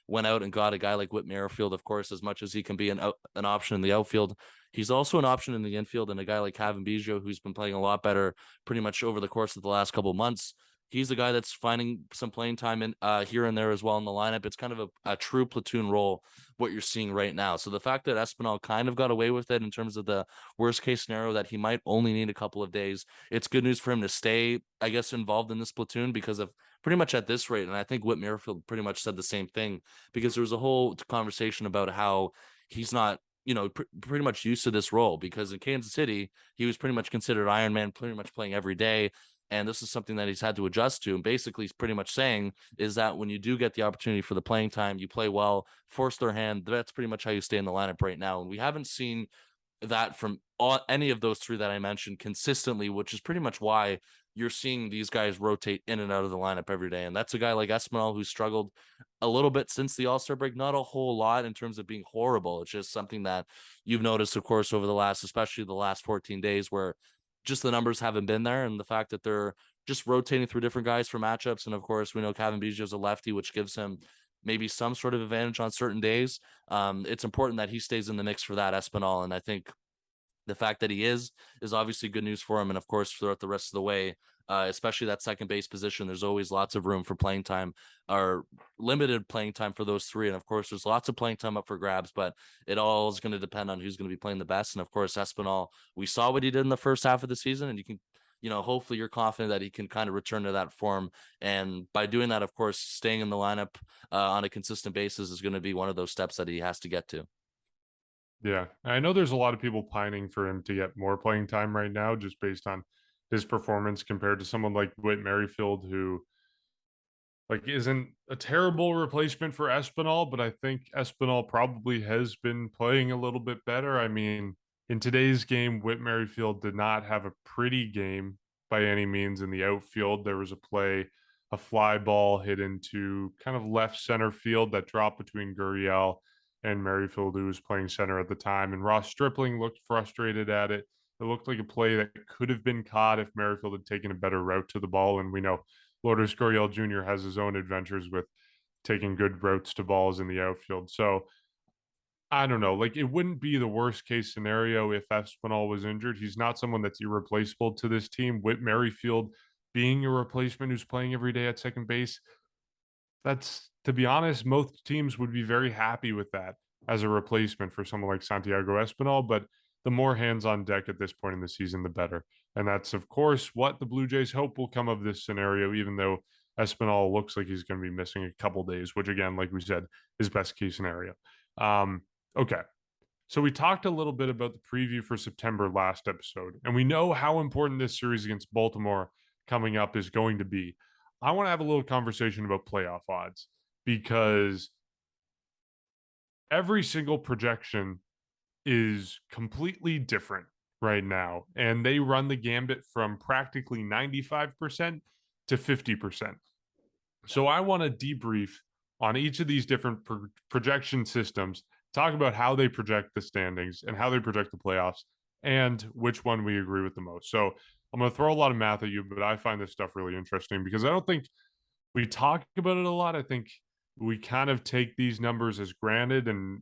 [SPEAKER 3] went out and got a guy like Whit Merrifield, of course, as much as he can be an option in the outfield. He's also an option in the infield, and a guy like Kevin Biggio, who's been playing a lot better pretty much over the course of the last couple of months. He's a guy that's finding some playing time in here and there as well in the lineup. It's kind of a true platoon role, what you're seeing right now. So the fact that Espinal kind of got away with it in terms of the worst case scenario that he might only need a couple of days, it's good news for him to stay, I guess, involved in this platoon because of pretty much at this rate. And I think Whit Merrifield pretty much said the same thing because there was a whole conversation about how he's not, pretty much used to this role because in Kansas City, he was pretty much considered Iron Man, pretty much playing every day. And this is something that he's had to adjust to. And basically, he's pretty much saying is that when you do get the opportunity for the playing time, you play well, force their hand. That's pretty much how you stay in the lineup right now. And we haven't seen that from any of those three that I mentioned consistently, which is pretty much why you're seeing these guys rotate in and out of the lineup every day. And that's a guy like Espinal who struggled a little bit since the All-Star break, not a whole lot in terms of being horrible. It's just something that you've noticed, of course, over the last, especially the last 14 days, where just the numbers haven't been there. And the fact that they're just rotating through different guys for matchups. And of course, we know Kevin Biggio's a lefty, which gives him maybe some sort of advantage on certain days. It's important that he stays in the mix for that, Espinal. And I think the fact that he is obviously good news for him. And of course, throughout the rest of the way, especially that second base position, there's always lots of room for playing time or limited playing time for those three. And of course, there's lots of playing time up for grabs, but it all is going to depend on who's going to be playing the best. And of course, Espinal, we saw what he did in the first half of the season, and you can, hopefully you're confident that he can kind of return to that form. And by doing that, of course, staying in the lineup on a consistent basis is going to be one of those steps that he has to get to.
[SPEAKER 1] Yeah, I know there's a lot of people pining for him to get more playing time right now, just based on his performance compared to someone like Whit Merrifield, who isn't a terrible replacement for Espinal, but I think Espinal probably has been playing a little bit better. I mean, in today's game, Whit Merrifield did not have a pretty game by any means in the outfield. There was a fly ball hit into kind of left center field that dropped between Gurriel and Merrifield, who was playing center at the time. And Ross Stripling looked frustrated at it. It looked like a play that could have been caught if Merrifield had taken a better route to the ball. And we know Lourdes Gurriel Jr. has his own adventures with taking good routes to balls in the outfield. So I don't know. It wouldn't be the worst case scenario if Espinal was injured. He's not someone that's irreplaceable to this team. Whit Merrifield being a replacement who's playing every day at second base, that's, to be honest, most teams would be very happy with that as a replacement for someone like Santiago Espinal. But the more hands on deck at this point in the season, the better. And that's, of course, what the Blue Jays hope will come of this scenario, even though Espinal looks like he's going to be missing a couple days, which, again, like we said, is best case scenario. Okay. So we talked a little bit about the preview for September last episode, and we know how important this series against Baltimore coming up is going to be. I want to have a little conversation about playoff odds, because every single projection is completely different right now, and they run the gambit from practically 95% to 50%. So I want to debrief on each of these different projection systems, talk about how they project the standings and how they project the playoffs, and which one we agree with the most. So I'm going to throw a lot of math at you, but I find this stuff really interesting because I don't think we talk about it a lot. I think we kind of take these numbers as granted and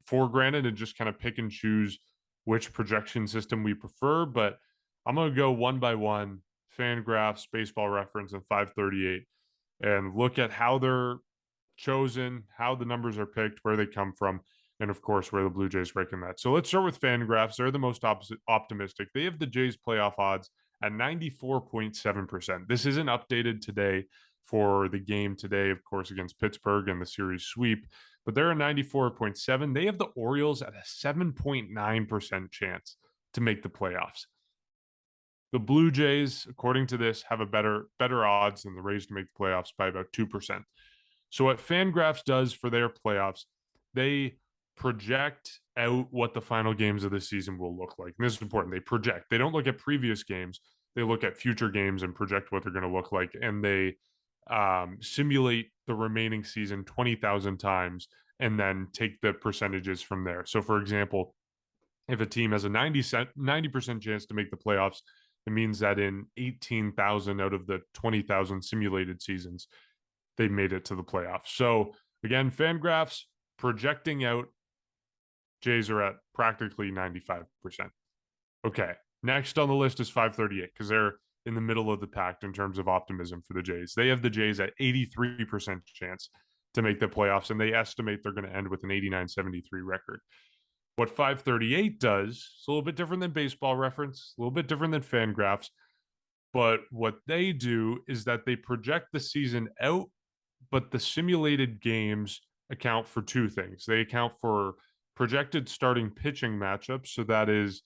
[SPEAKER 1] for granted and just kind of pick and choose which projection system we prefer. But I'm going to go one by one, Fangraphs, Baseball Reference, and 538, and look at how they're chosen, how the numbers are picked, where they come from, and of course, where the Blue Jays rank in that. So let's start with Fangraphs. They're the most optimistic. They have the Jays playoff odds at 94.7%. This isn't updated today for the game today, of course, against Pittsburgh and the series sweep, but they're a 94.7. They have the Orioles at a 7.9% chance to make the playoffs. The Blue Jays, according to this, have a better odds than the Rays to make the playoffs by about 2%. So what Fangraphs does for their playoffs, they project out what the final games of the season will look like. And this is important. They project. They don't look at previous games. They look at future games and project what they're going to look like. And they simulate the remaining season 20,000 times and then take the percentages from there. So, for example, if a team has a 90% chance to make the playoffs, it means that in 18,000 out of the 20,000 simulated seasons, they made it to the playoffs. So again, Fangraphs projecting out, Jays are at practically 95%. Okay, next on the list is 538, because they're in the middle of the pack in terms of optimism for the Jays. They have the Jays at 83% chance to make the playoffs, and they estimate they're going to end with an 89-73 record. What 538 does, it's a little bit different than Baseball Reference, a little bit different than Fangraphs, but what they do is that they project the season out, but the simulated games account for two things. They account for projected starting pitching matchups, so that is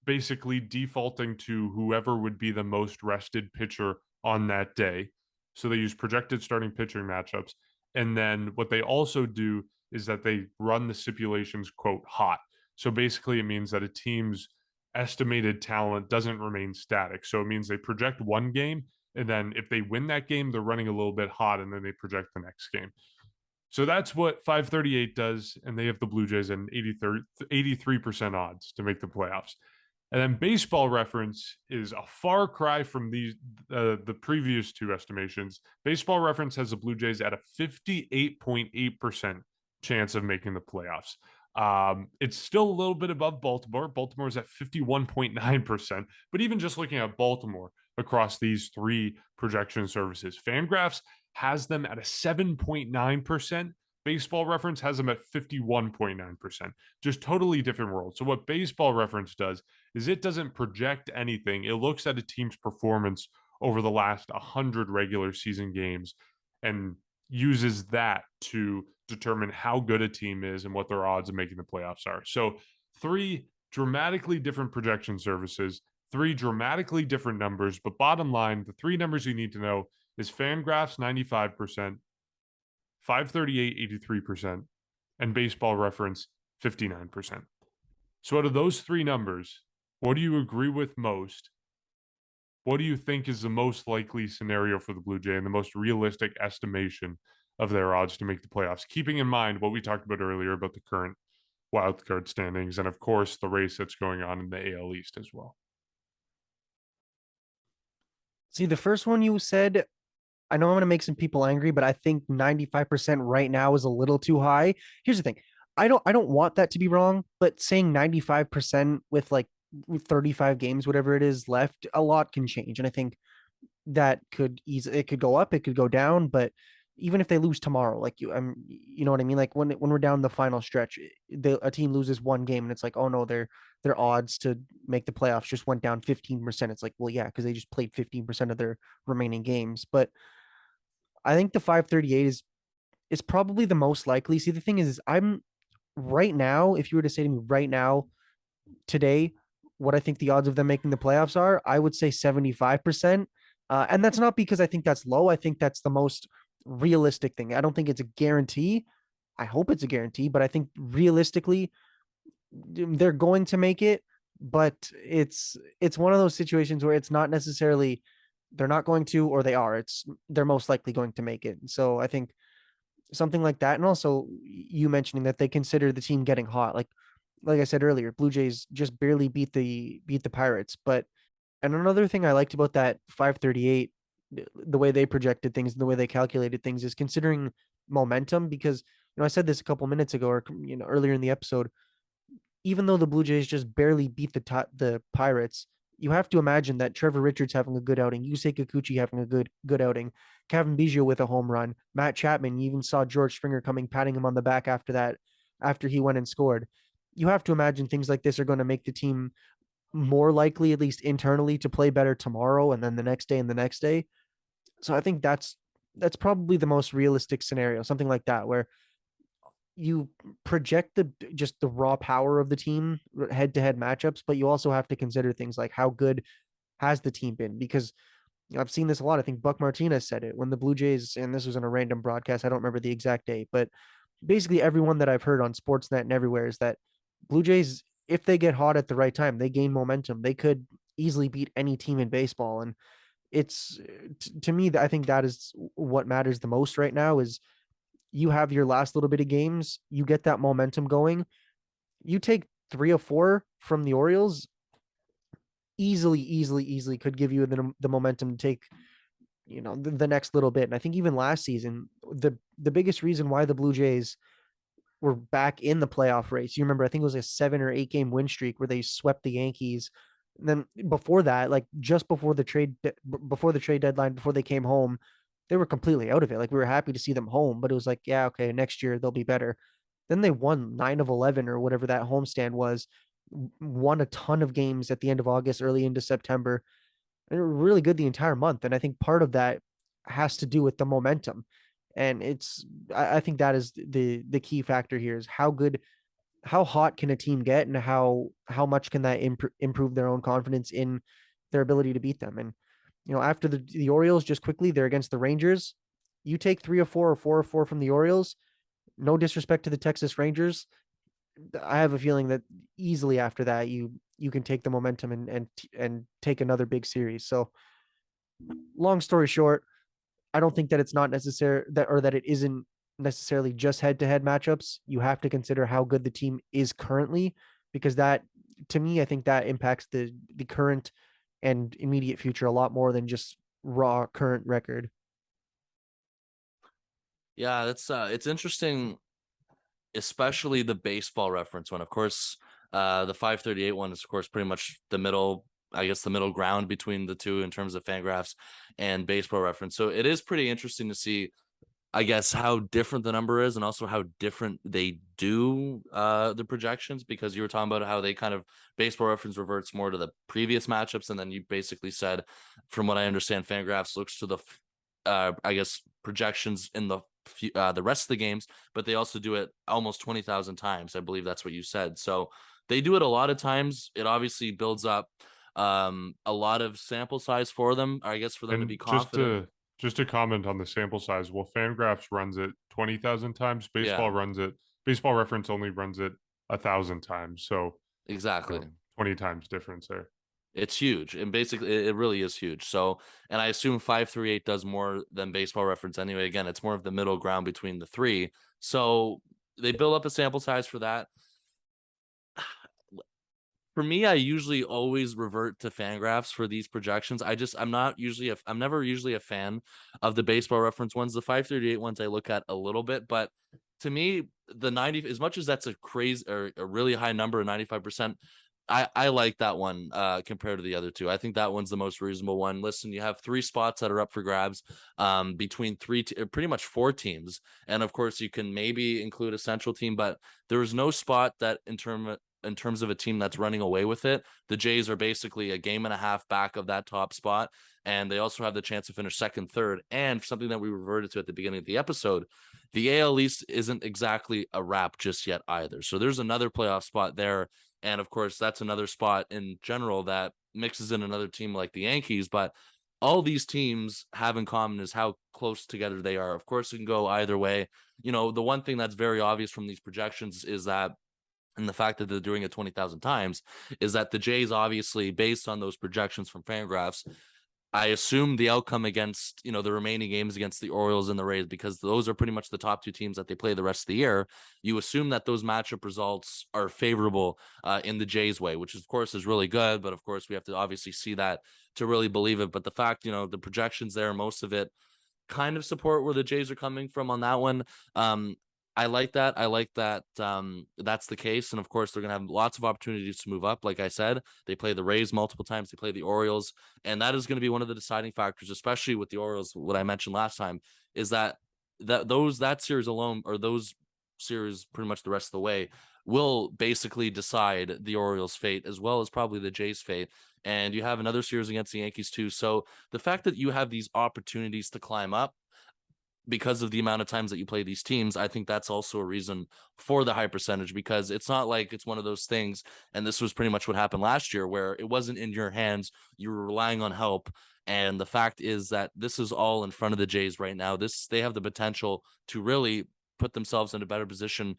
[SPEAKER 1] basically defaulting to whoever would be the most rested pitcher on that day. So they use projected starting pitching matchups. And then what they also do is that they run the stipulations, quote, hot. So basically, it means that a team's estimated talent doesn't remain static. So it means they project one game, and then if they win that game, they're running a little bit hot, and then they project the next game. So that's what 538 does, and they have the Blue Jays in 83% odds to make the playoffs. And then Baseball Reference is a far cry from the previous two estimations. Baseball Reference has the Blue Jays at a 58.8% chance of making the playoffs. It's still a little bit above Baltimore. Baltimore's at 51.9%. But even just looking at Baltimore across these three projection services, Fangraphs has them at a 7.9%. Baseball Reference has them at 51.9%. Just totally different worlds. So what Baseball Reference does is it doesn't project anything. It looks at a team's performance over the last 100 regular season games and uses that to determine how good a team is and what their odds of making the playoffs are. So three dramatically different projection services, three dramatically different numbers, but bottom line, the three numbers you need to know is Fangraphs 95%, 538 83%, and Baseball Reference 59%. So out of those three numbers, what do you agree with most? What do you think is the most likely scenario for the Blue Jay and the most realistic estimation of their odds to make the playoffs? Keeping in mind what we talked about earlier about the current wildcard standings and, of course, the race that's going on in the AL East as well.
[SPEAKER 4] See, the first one you said, I know I'm going to make some people angry, but I think 95% right now is a little too high. Here's the thing. I don't want that to be wrong, but saying 95% with like 35 games, whatever it is left, a lot can change. And I think that it could go up, it could go down, but even if they lose tomorrow, like you know what I mean? Like when we're down the final stretch, a team loses one game and it's like, oh no, their odds to make the playoffs just went down 15%. It's like, well, yeah, because they just played 15% of their remaining games. But I think the 538 is probably the most likely. See, the thing is I'm right now, if you were to say to me right now, today, what I think the odds of them making the playoffs are, I would say 75%. And that's not because I think that's low. I think that's the most realistic thing. I don't think it's a guarantee. I hope it's a guarantee, but I think realistically, they're going to make it. But it's one of those situations where it's not necessarily they're not going to or they are. They're most likely going to make it. So I think something like that. And also you mentioning that they consider the team getting hot. Like I said earlier, Blue Jays just barely beat the Pirates. But and another thing I liked about that 538, the way they projected things and the way they calculated things is considering momentum because I said this a couple minutes ago or earlier in the episode, even though the Blue Jays just barely beat the Pirates, you have to imagine that Trevor Richards having a good outing, Yusei Kikuchi having a good outing, Kevin Biggio with a home run, Matt Chapman, you even saw George Springer coming, patting him on the back after he went and scored. You have to imagine things like this are going to make the team more likely, at least internally, to play better tomorrow and then the next day and the next day. So I think that's probably the most realistic scenario, something like that, where you project the raw power of the team head-to-head matchups, but you also have to consider things like how good has the team been, because I've seen this a lot. I think Buck Martinez said it when the Blue Jays, and this was in a random broadcast, I don't remember the exact date, but basically everyone that I've heard on Sportsnet and everywhere is that Blue Jays, if they get hot at the right time, they gain momentum. They could easily beat any team in baseball. And it's to me, I think that is what matters the most right now is you have your last little bit of games, you get that momentum going, you take 3 or 4 from the Orioles, easily could give you the momentum to take the next little bit. And I think even last season, the biggest reason why the Blue Jays were back in the playoff race, you remember, I think it was a 7 or 8 game win streak where they swept the Yankees. And then before that, like just before the trade deadline, before they came home, they were completely out of it. Like we were happy to see them home, but it was like, yeah, okay, next year they'll be better. Then they won 9 of 11 or whatever that homestand was, won a ton of games at the end of August, early into September, and were really good the entire month. And I think part of that has to do with the momentum. And I think that is the key factor here is how good how hot can a team get, and how much can that improve their own confidence in their ability to beat them. And after the Orioles, just quickly, they're against the Rangers. You take 3-4 or 4-4 from the Orioles. No disrespect to the Texas Rangers, I have a feeling that easily after that you can take the momentum and take another big series. So long story short, I don't think that it's not necessary that it isn't necessarily just head-to-head matchups. You have to consider how good the team is currently, because that, to me, I think that impacts the current and immediate future a lot more than just raw current record.
[SPEAKER 3] Yeah, that's it's interesting, especially the baseball reference one. Of course, the 538 one is of course pretty much the middle, I guess the middle ground between the two in terms of Fangraphs and baseball reference. So it is pretty interesting to see, I guess, how different the number is and also how different they do the projections, because you were talking about how they kind of baseball reference reverts more to the previous matchups. And then you basically said, from what I understand, Fangraphs looks to the, I guess, projections in the rest of the games, but they also do it almost 20,000 times. I believe that's what you said. So they do it a lot of times. It obviously builds up a lot of sample size for them, I guess, for them to be
[SPEAKER 1] And
[SPEAKER 3] confident.
[SPEAKER 1] just to comment on the sample size, well, Fangraphs runs it 20,000 times.
[SPEAKER 3] Yeah,
[SPEAKER 1] Baseball Reference only runs it 1,000 times. So,
[SPEAKER 3] exactly.
[SPEAKER 1] 20 times difference there.
[SPEAKER 3] It's huge, and basically it really is huge. So, and I assume 538 does more than baseball reference anyway. Again, it's more of the middle ground between the three. So they build up a sample size for that. For me, I usually always revert to Fangraphs for these projections. I'm never usually a fan of the baseball reference ones. The 538 ones I look at a little bit, but to me, the 90, as much as that's a crazy or a really high number, 95%, I like that one compared to the other two. I think that one's the most reasonable one. Listen, you have three spots that are up for grabs between pretty much four teams. And of course, you can maybe include a central team, but there is no spot that in terms of a team that's running away with it. The Jays are basically a game and a half back of that top spot. And they also have the chance to finish second, third. And something that we reverted to at the beginning of the episode, the AL East isn't exactly a wrap just yet either. So there's another playoff spot there. And of course, that's another spot in general that mixes in another team like the Yankees. But all these teams have in common is how close together they are. Of course, it can go either way. The one thing that's very obvious from these projections is that, and the fact that they're doing it 20,000 times, is that the Jays, obviously, based on those projections from Fangraphs, I assume the outcome against, the remaining games against the Orioles and the Rays, because those are pretty much the top two teams that they play the rest of the year. You assume that those matchup results are favorable in the Jays way, which of course is really good. But of course, we have to obviously see that to really believe it. But the fact, the projections there, most of it kind of support where the Jays are coming from on that one. I like that. I like that that's the case. And of course, they're going to have lots of opportunities to move up. Like I said, they play the Rays multiple times. They play the Orioles. And that is going to be one of the deciding factors, especially with the Orioles. What I mentioned last time is that that series alone, or those series pretty much the rest of the way, will basically decide the Orioles' fate as well as probably the Jays' fate. And you have another series against the Yankees too. So the fact that you have these opportunities to climb up because of the amount of times that you play these teams, I think that's also a reason for the high percentage, because it's not like it's one of those things. And this was pretty much what happened last year, where it wasn't in your hands. You were relying on help. And the fact is that this is all in front of the Jays right now. They have the potential to really put themselves in a better position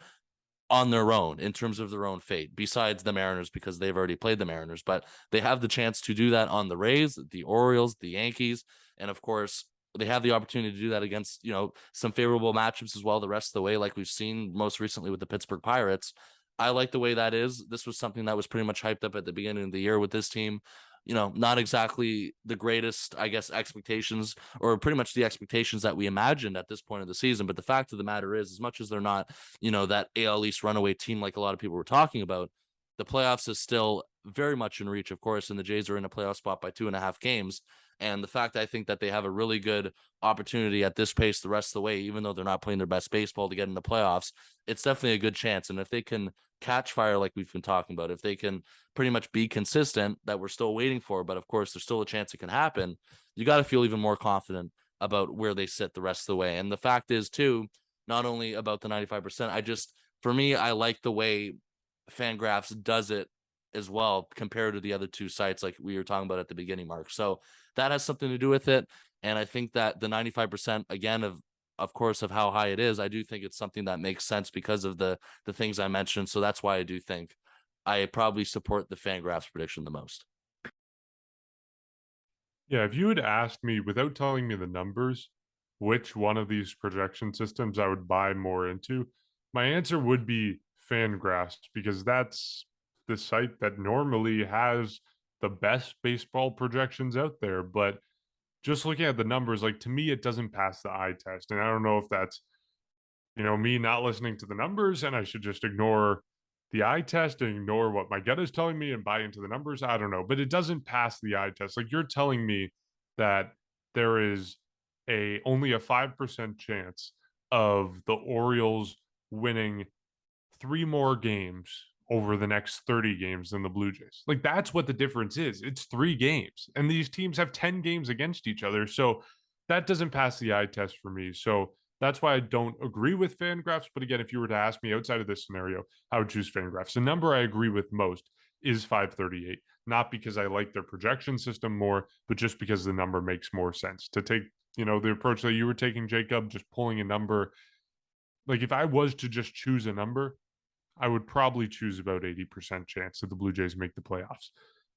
[SPEAKER 3] on their own in terms of their own fate, besides the Mariners, because they've already played the Mariners, but they have the chance to do that on the Rays, the Orioles, the Yankees. And of course, they have the opportunity to do that against, some favorable matchups as well the rest of the way, like we've seen most recently with the Pittsburgh Pirates. I like the way that is. This was something that was pretty much hyped up at the beginning of the year with this team. Not exactly the greatest, I guess, expectations, or pretty much the expectations that we imagined at this point of the season. But the fact of the matter is, as much as they're not, that AL East runaway team like a lot of people were talking about, the playoffs is still very much in reach, of course, and the Jays are in a playoff spot by 2.5 games. And the fact, I think, that they have a really good opportunity at this pace the rest of the way, even though they're not playing their best baseball to get in the playoffs, it's definitely a good chance. And if they can catch fire like we've been talking about, if they can pretty much be consistent, that we're still waiting for, but of course there's still a chance it can happen, you got to feel even more confident about where they sit the rest of the way. And the fact is too, not only about the 95%, for me, I like the way Fangraphs does it as well compared to the other two sites like we were talking about at the beginning, Mark. So that has something to do with it. And I think that the 95% again of course of how high it is, I do think it's something that makes sense because of the things I mentioned. So that's why I do think I probably support the Fangraphs prediction the most.
[SPEAKER 1] Yeah, if you had asked me without telling me the numbers, which one of these projection systems I would buy more into, my answer would be Fangraphs because that's the site that normally has the best baseball projections out there. But just looking at the numbers, like to me, it doesn't pass the eye test. And I don't know if that's, me not listening to the numbers and I should just ignore the eye test and ignore what my gut is telling me and buy into the numbers. I don't know, but it doesn't pass the eye test. Like you're telling me that there is only a 5% chance of the Orioles winning 3 more games over the next 30 games than the Blue Jays. Like that's what the difference is. It's 3 games. And these teams have 10 games against each other. So that doesn't pass the eye test for me. So that's why I don't agree with Fangraphs. But again, if you were to ask me outside of this scenario, I would choose Fangraphs. The number I agree with most is 538, not because I like their projection system more, but just because the number makes more sense. To take, the approach that you were taking, Jacob, just pulling a number. Like if I was to just choose a number, I would probably choose about 80% chance that the Blue Jays make the playoffs.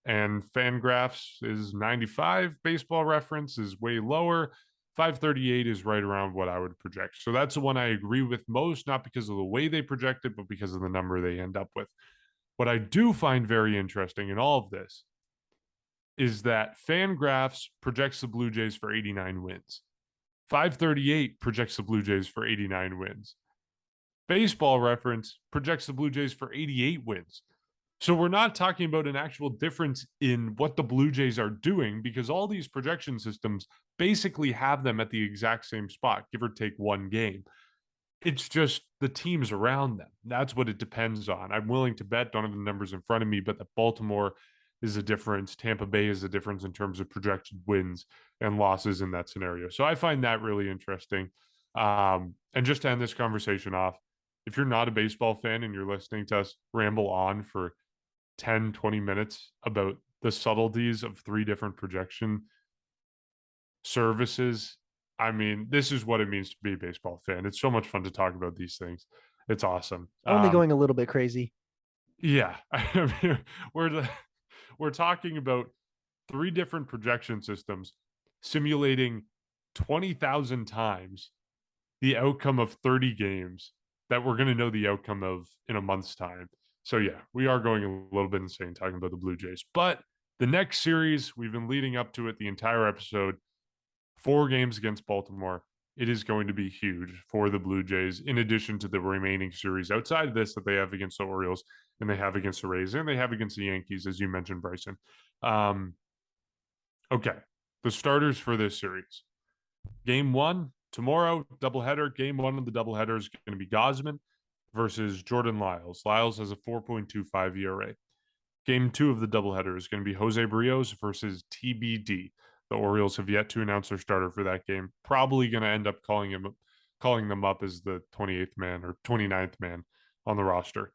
[SPEAKER 1] And Fangraphs is 95. Baseball Reference is way lower. 538 is right around what I would project. So that's the one I agree with most, not because of the way they project it, but because of the number they end up with. What I do find very interesting in all of this is that Fangraphs projects the Blue Jays for 89 wins. 538 projects the Blue Jays for 89 wins. Baseball Reference projects the Blue Jays for 88 wins. So we're not talking about an actual difference in what the Blue Jays are doing because all these projection systems basically have them at the exact same spot, give or take 1 game. It's just the teams around them. That's what it depends on. I'm willing to bet, don't have the numbers in front of me, but that Baltimore is a difference. Tampa Bay is a difference in terms of projected wins and losses in that scenario. So I find that really interesting. And just to end this conversation off, if you're not a baseball fan and you're listening to us ramble on for 10, 20 minutes about the subtleties of 3 different projection services, I mean, this is what it means to be a baseball fan. It's so much fun to talk about these things. It's awesome.
[SPEAKER 4] Only going a little bit crazy.
[SPEAKER 1] Yeah. I mean, we're talking about 3 different projection systems simulating 20,000 times the outcome of 30 games that we're going to know the outcome of in a month's time. So yeah, we are going a little bit insane talking about the Blue Jays. But the next series, we've been leading up to it the entire episode, 4 games against Baltimore. It is going to be huge for the Blue Jays, in addition to the remaining series outside of this that they have against the Orioles and they have against the Rays and they have against the Yankees, as you mentioned, Bryson. Okay, the starters for this series. Game 1, tomorrow, doubleheader. Game 1 of the doubleheader is going to be Gausman versus Jordan Lyles. Lyles has a 4.25 ERA. Game 2 of the doubleheader is going to be Jose Barrios versus TBD. The Orioles have yet to announce their starter for that game. Probably going to end up calling them up as the 28th man or 29th man on the roster.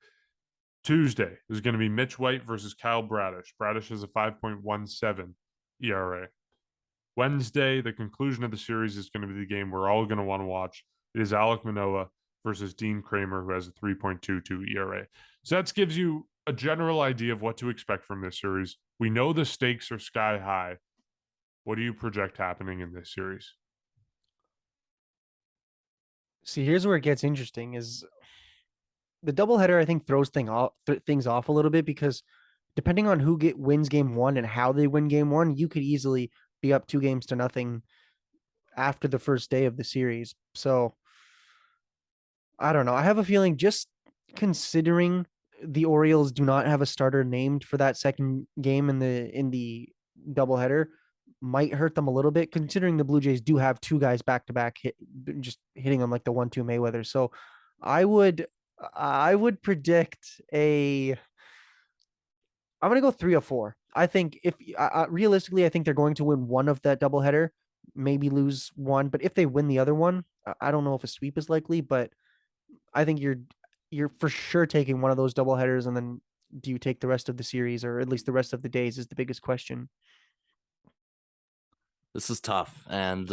[SPEAKER 1] Tuesday is going to be Mitch White versus Kyle Bradish. Bradish has a 5.17 ERA. Wednesday, the conclusion of the series is going to be the game we're all going to want to watch. It is Alec Manoa versus Dean Kramer, who has a 3.22 ERA. So that gives you a general idea of what to expect from this series. We know the stakes are sky high. What do you project happening in this series?
[SPEAKER 4] See, here's where it gets interesting is the doubleheader, I think, throws things off a little bit because depending on who wins game 1 and how they win game 1, you could easily be up 2-0 after the first day of the series. So I don't know. I have a feeling, just considering the Orioles do not have a starter named for that second game in the doubleheader, might hurt them a little bit, considering the Blue Jays do have 2 guys back to back just hitting them like the 1-2 Mayweather. So I would predict I'm going to go 3 or 4. I think if realistically, I think they're going to win one of that doubleheader, maybe lose one. But if they win the other one, I don't know if a sweep is likely, but I think you're for sure taking one of those double headers, and then do you take the rest of the series, or at least the rest of the days, is the biggest question.
[SPEAKER 3] This is tough. And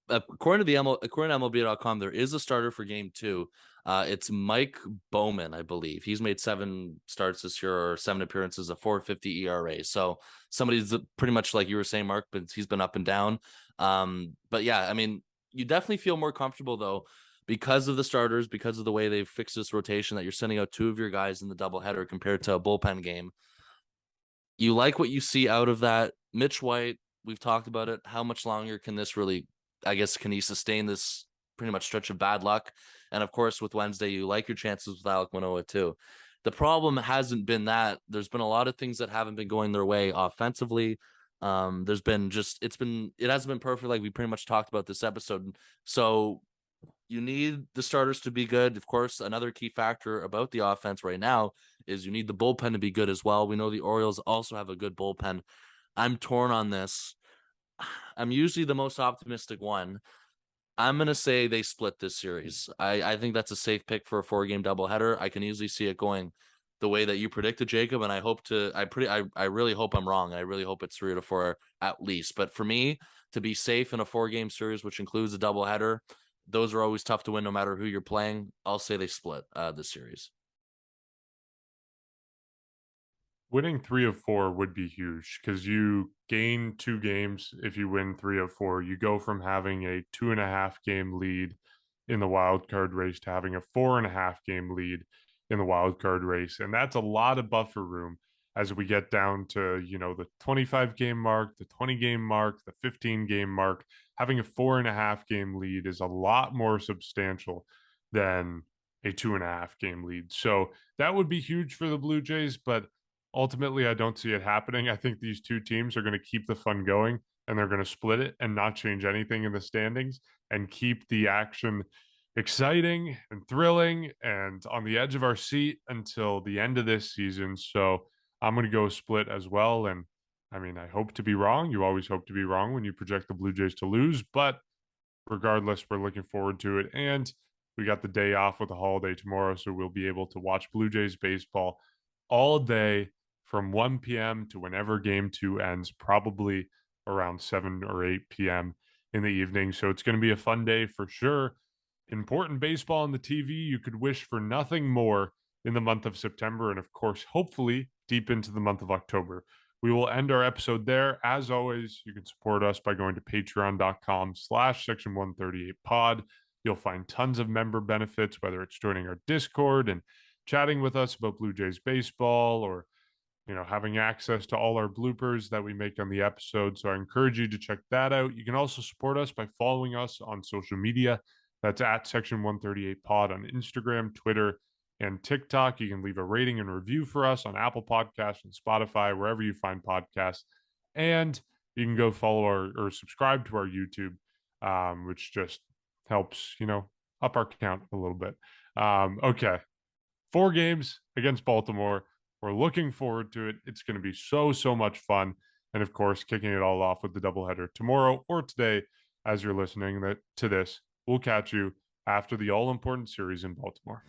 [SPEAKER 3] according to MLB.com, there is a starter for game 2. It's Mike Bowman, I believe. He's made 7 starts this year, or 7 appearances, a 4.50 ERA. So somebody's pretty much like you were saying, Mark, but he's been up and down. But yeah, I mean, you definitely feel more comfortable though, because of the starters, because of the way they've fixed this rotation, that you're sending out 2 of your guys in the doubleheader compared to a bullpen game. You like what you see out of that. Mitch White, we've talked about it. How much longer can this really, I guess, can he sustain this pretty much stretch of bad luck? And of course, with Wednesday, you like your chances with Alec Manoa too. The problem hasn't been that. There's been a lot of things that haven't been going their way offensively. There's been it hasn't been perfect, like we pretty much talked about this episode. So you need the starters to be good. Of course, another key factor about the offense right now is you need the bullpen to be good as well. We know the Orioles also have a good bullpen. I'm torn on this. I'm usually the most optimistic one. I'm going to say they split this series. I think that's a safe pick for a 4-game doubleheader. I can easily see it going the way that you predicted, Jacob, and I really hope I'm wrong. I really hope it's 3-4 at least. But for me, to be safe in a 4-game series, which includes a doubleheader, those are always tough to win no matter who you're playing. I'll say they split this series.
[SPEAKER 1] Winning 3 of 4 would be huge because you gain 2 games if you win 3 of 4. You go from having a 2.5 game lead in the wild card race to having a 4.5 game lead in the wild card race. And that's a lot of buffer room as we get down to, the 25-game mark, the 20-game mark, the 15-game mark. Having a 4.5 game lead is a lot more substantial than a 2.5 game lead. So that would be huge for the Blue Jays, but ultimately, I don't see it happening. I think these 2 teams are going to keep the fun going, and they're going to split it and not change anything in the standings and keep the action exciting and thrilling and on the edge of our seat until the end of this season. So I'm going to go split as well. And I mean, I hope to be wrong. You always hope to be wrong when you project the Blue Jays to lose, but regardless, we're looking forward to it. And we got the day off with the holiday tomorrow, so we'll be able to watch Blue Jays baseball all day from 1 p.m. to whenever game 2 ends, probably around 7 or 8 p.m. in the evening. So it's going to be a fun day for sure. Important baseball on the TV. You could wish for nothing more in the month of September. And of course, hopefully deep into the month of October. We will end our episode there. As always, you can support us by going to patreon.com/section138pod. You'll find tons of member benefits, whether it's joining our Discord and chatting with us about Blue Jays baseball, or having access to all our bloopers that we make on the episode. So I encourage you to check that out. You can also support us by following us on social media. That's at Section 138 Pod on Instagram, Twitter, and TikTok. You can leave a rating and review for us on Apple Podcasts and Spotify, wherever you find podcasts. And you can go follow or subscribe to our YouTube, which just helps, up our count a little bit. Okay. 4 games against Baltimore. We're looking forward to it. It's going to be so much fun. And of course, kicking it all off with the doubleheader tomorrow or today as you're listening to this. We'll catch you after the all-important series in Baltimore.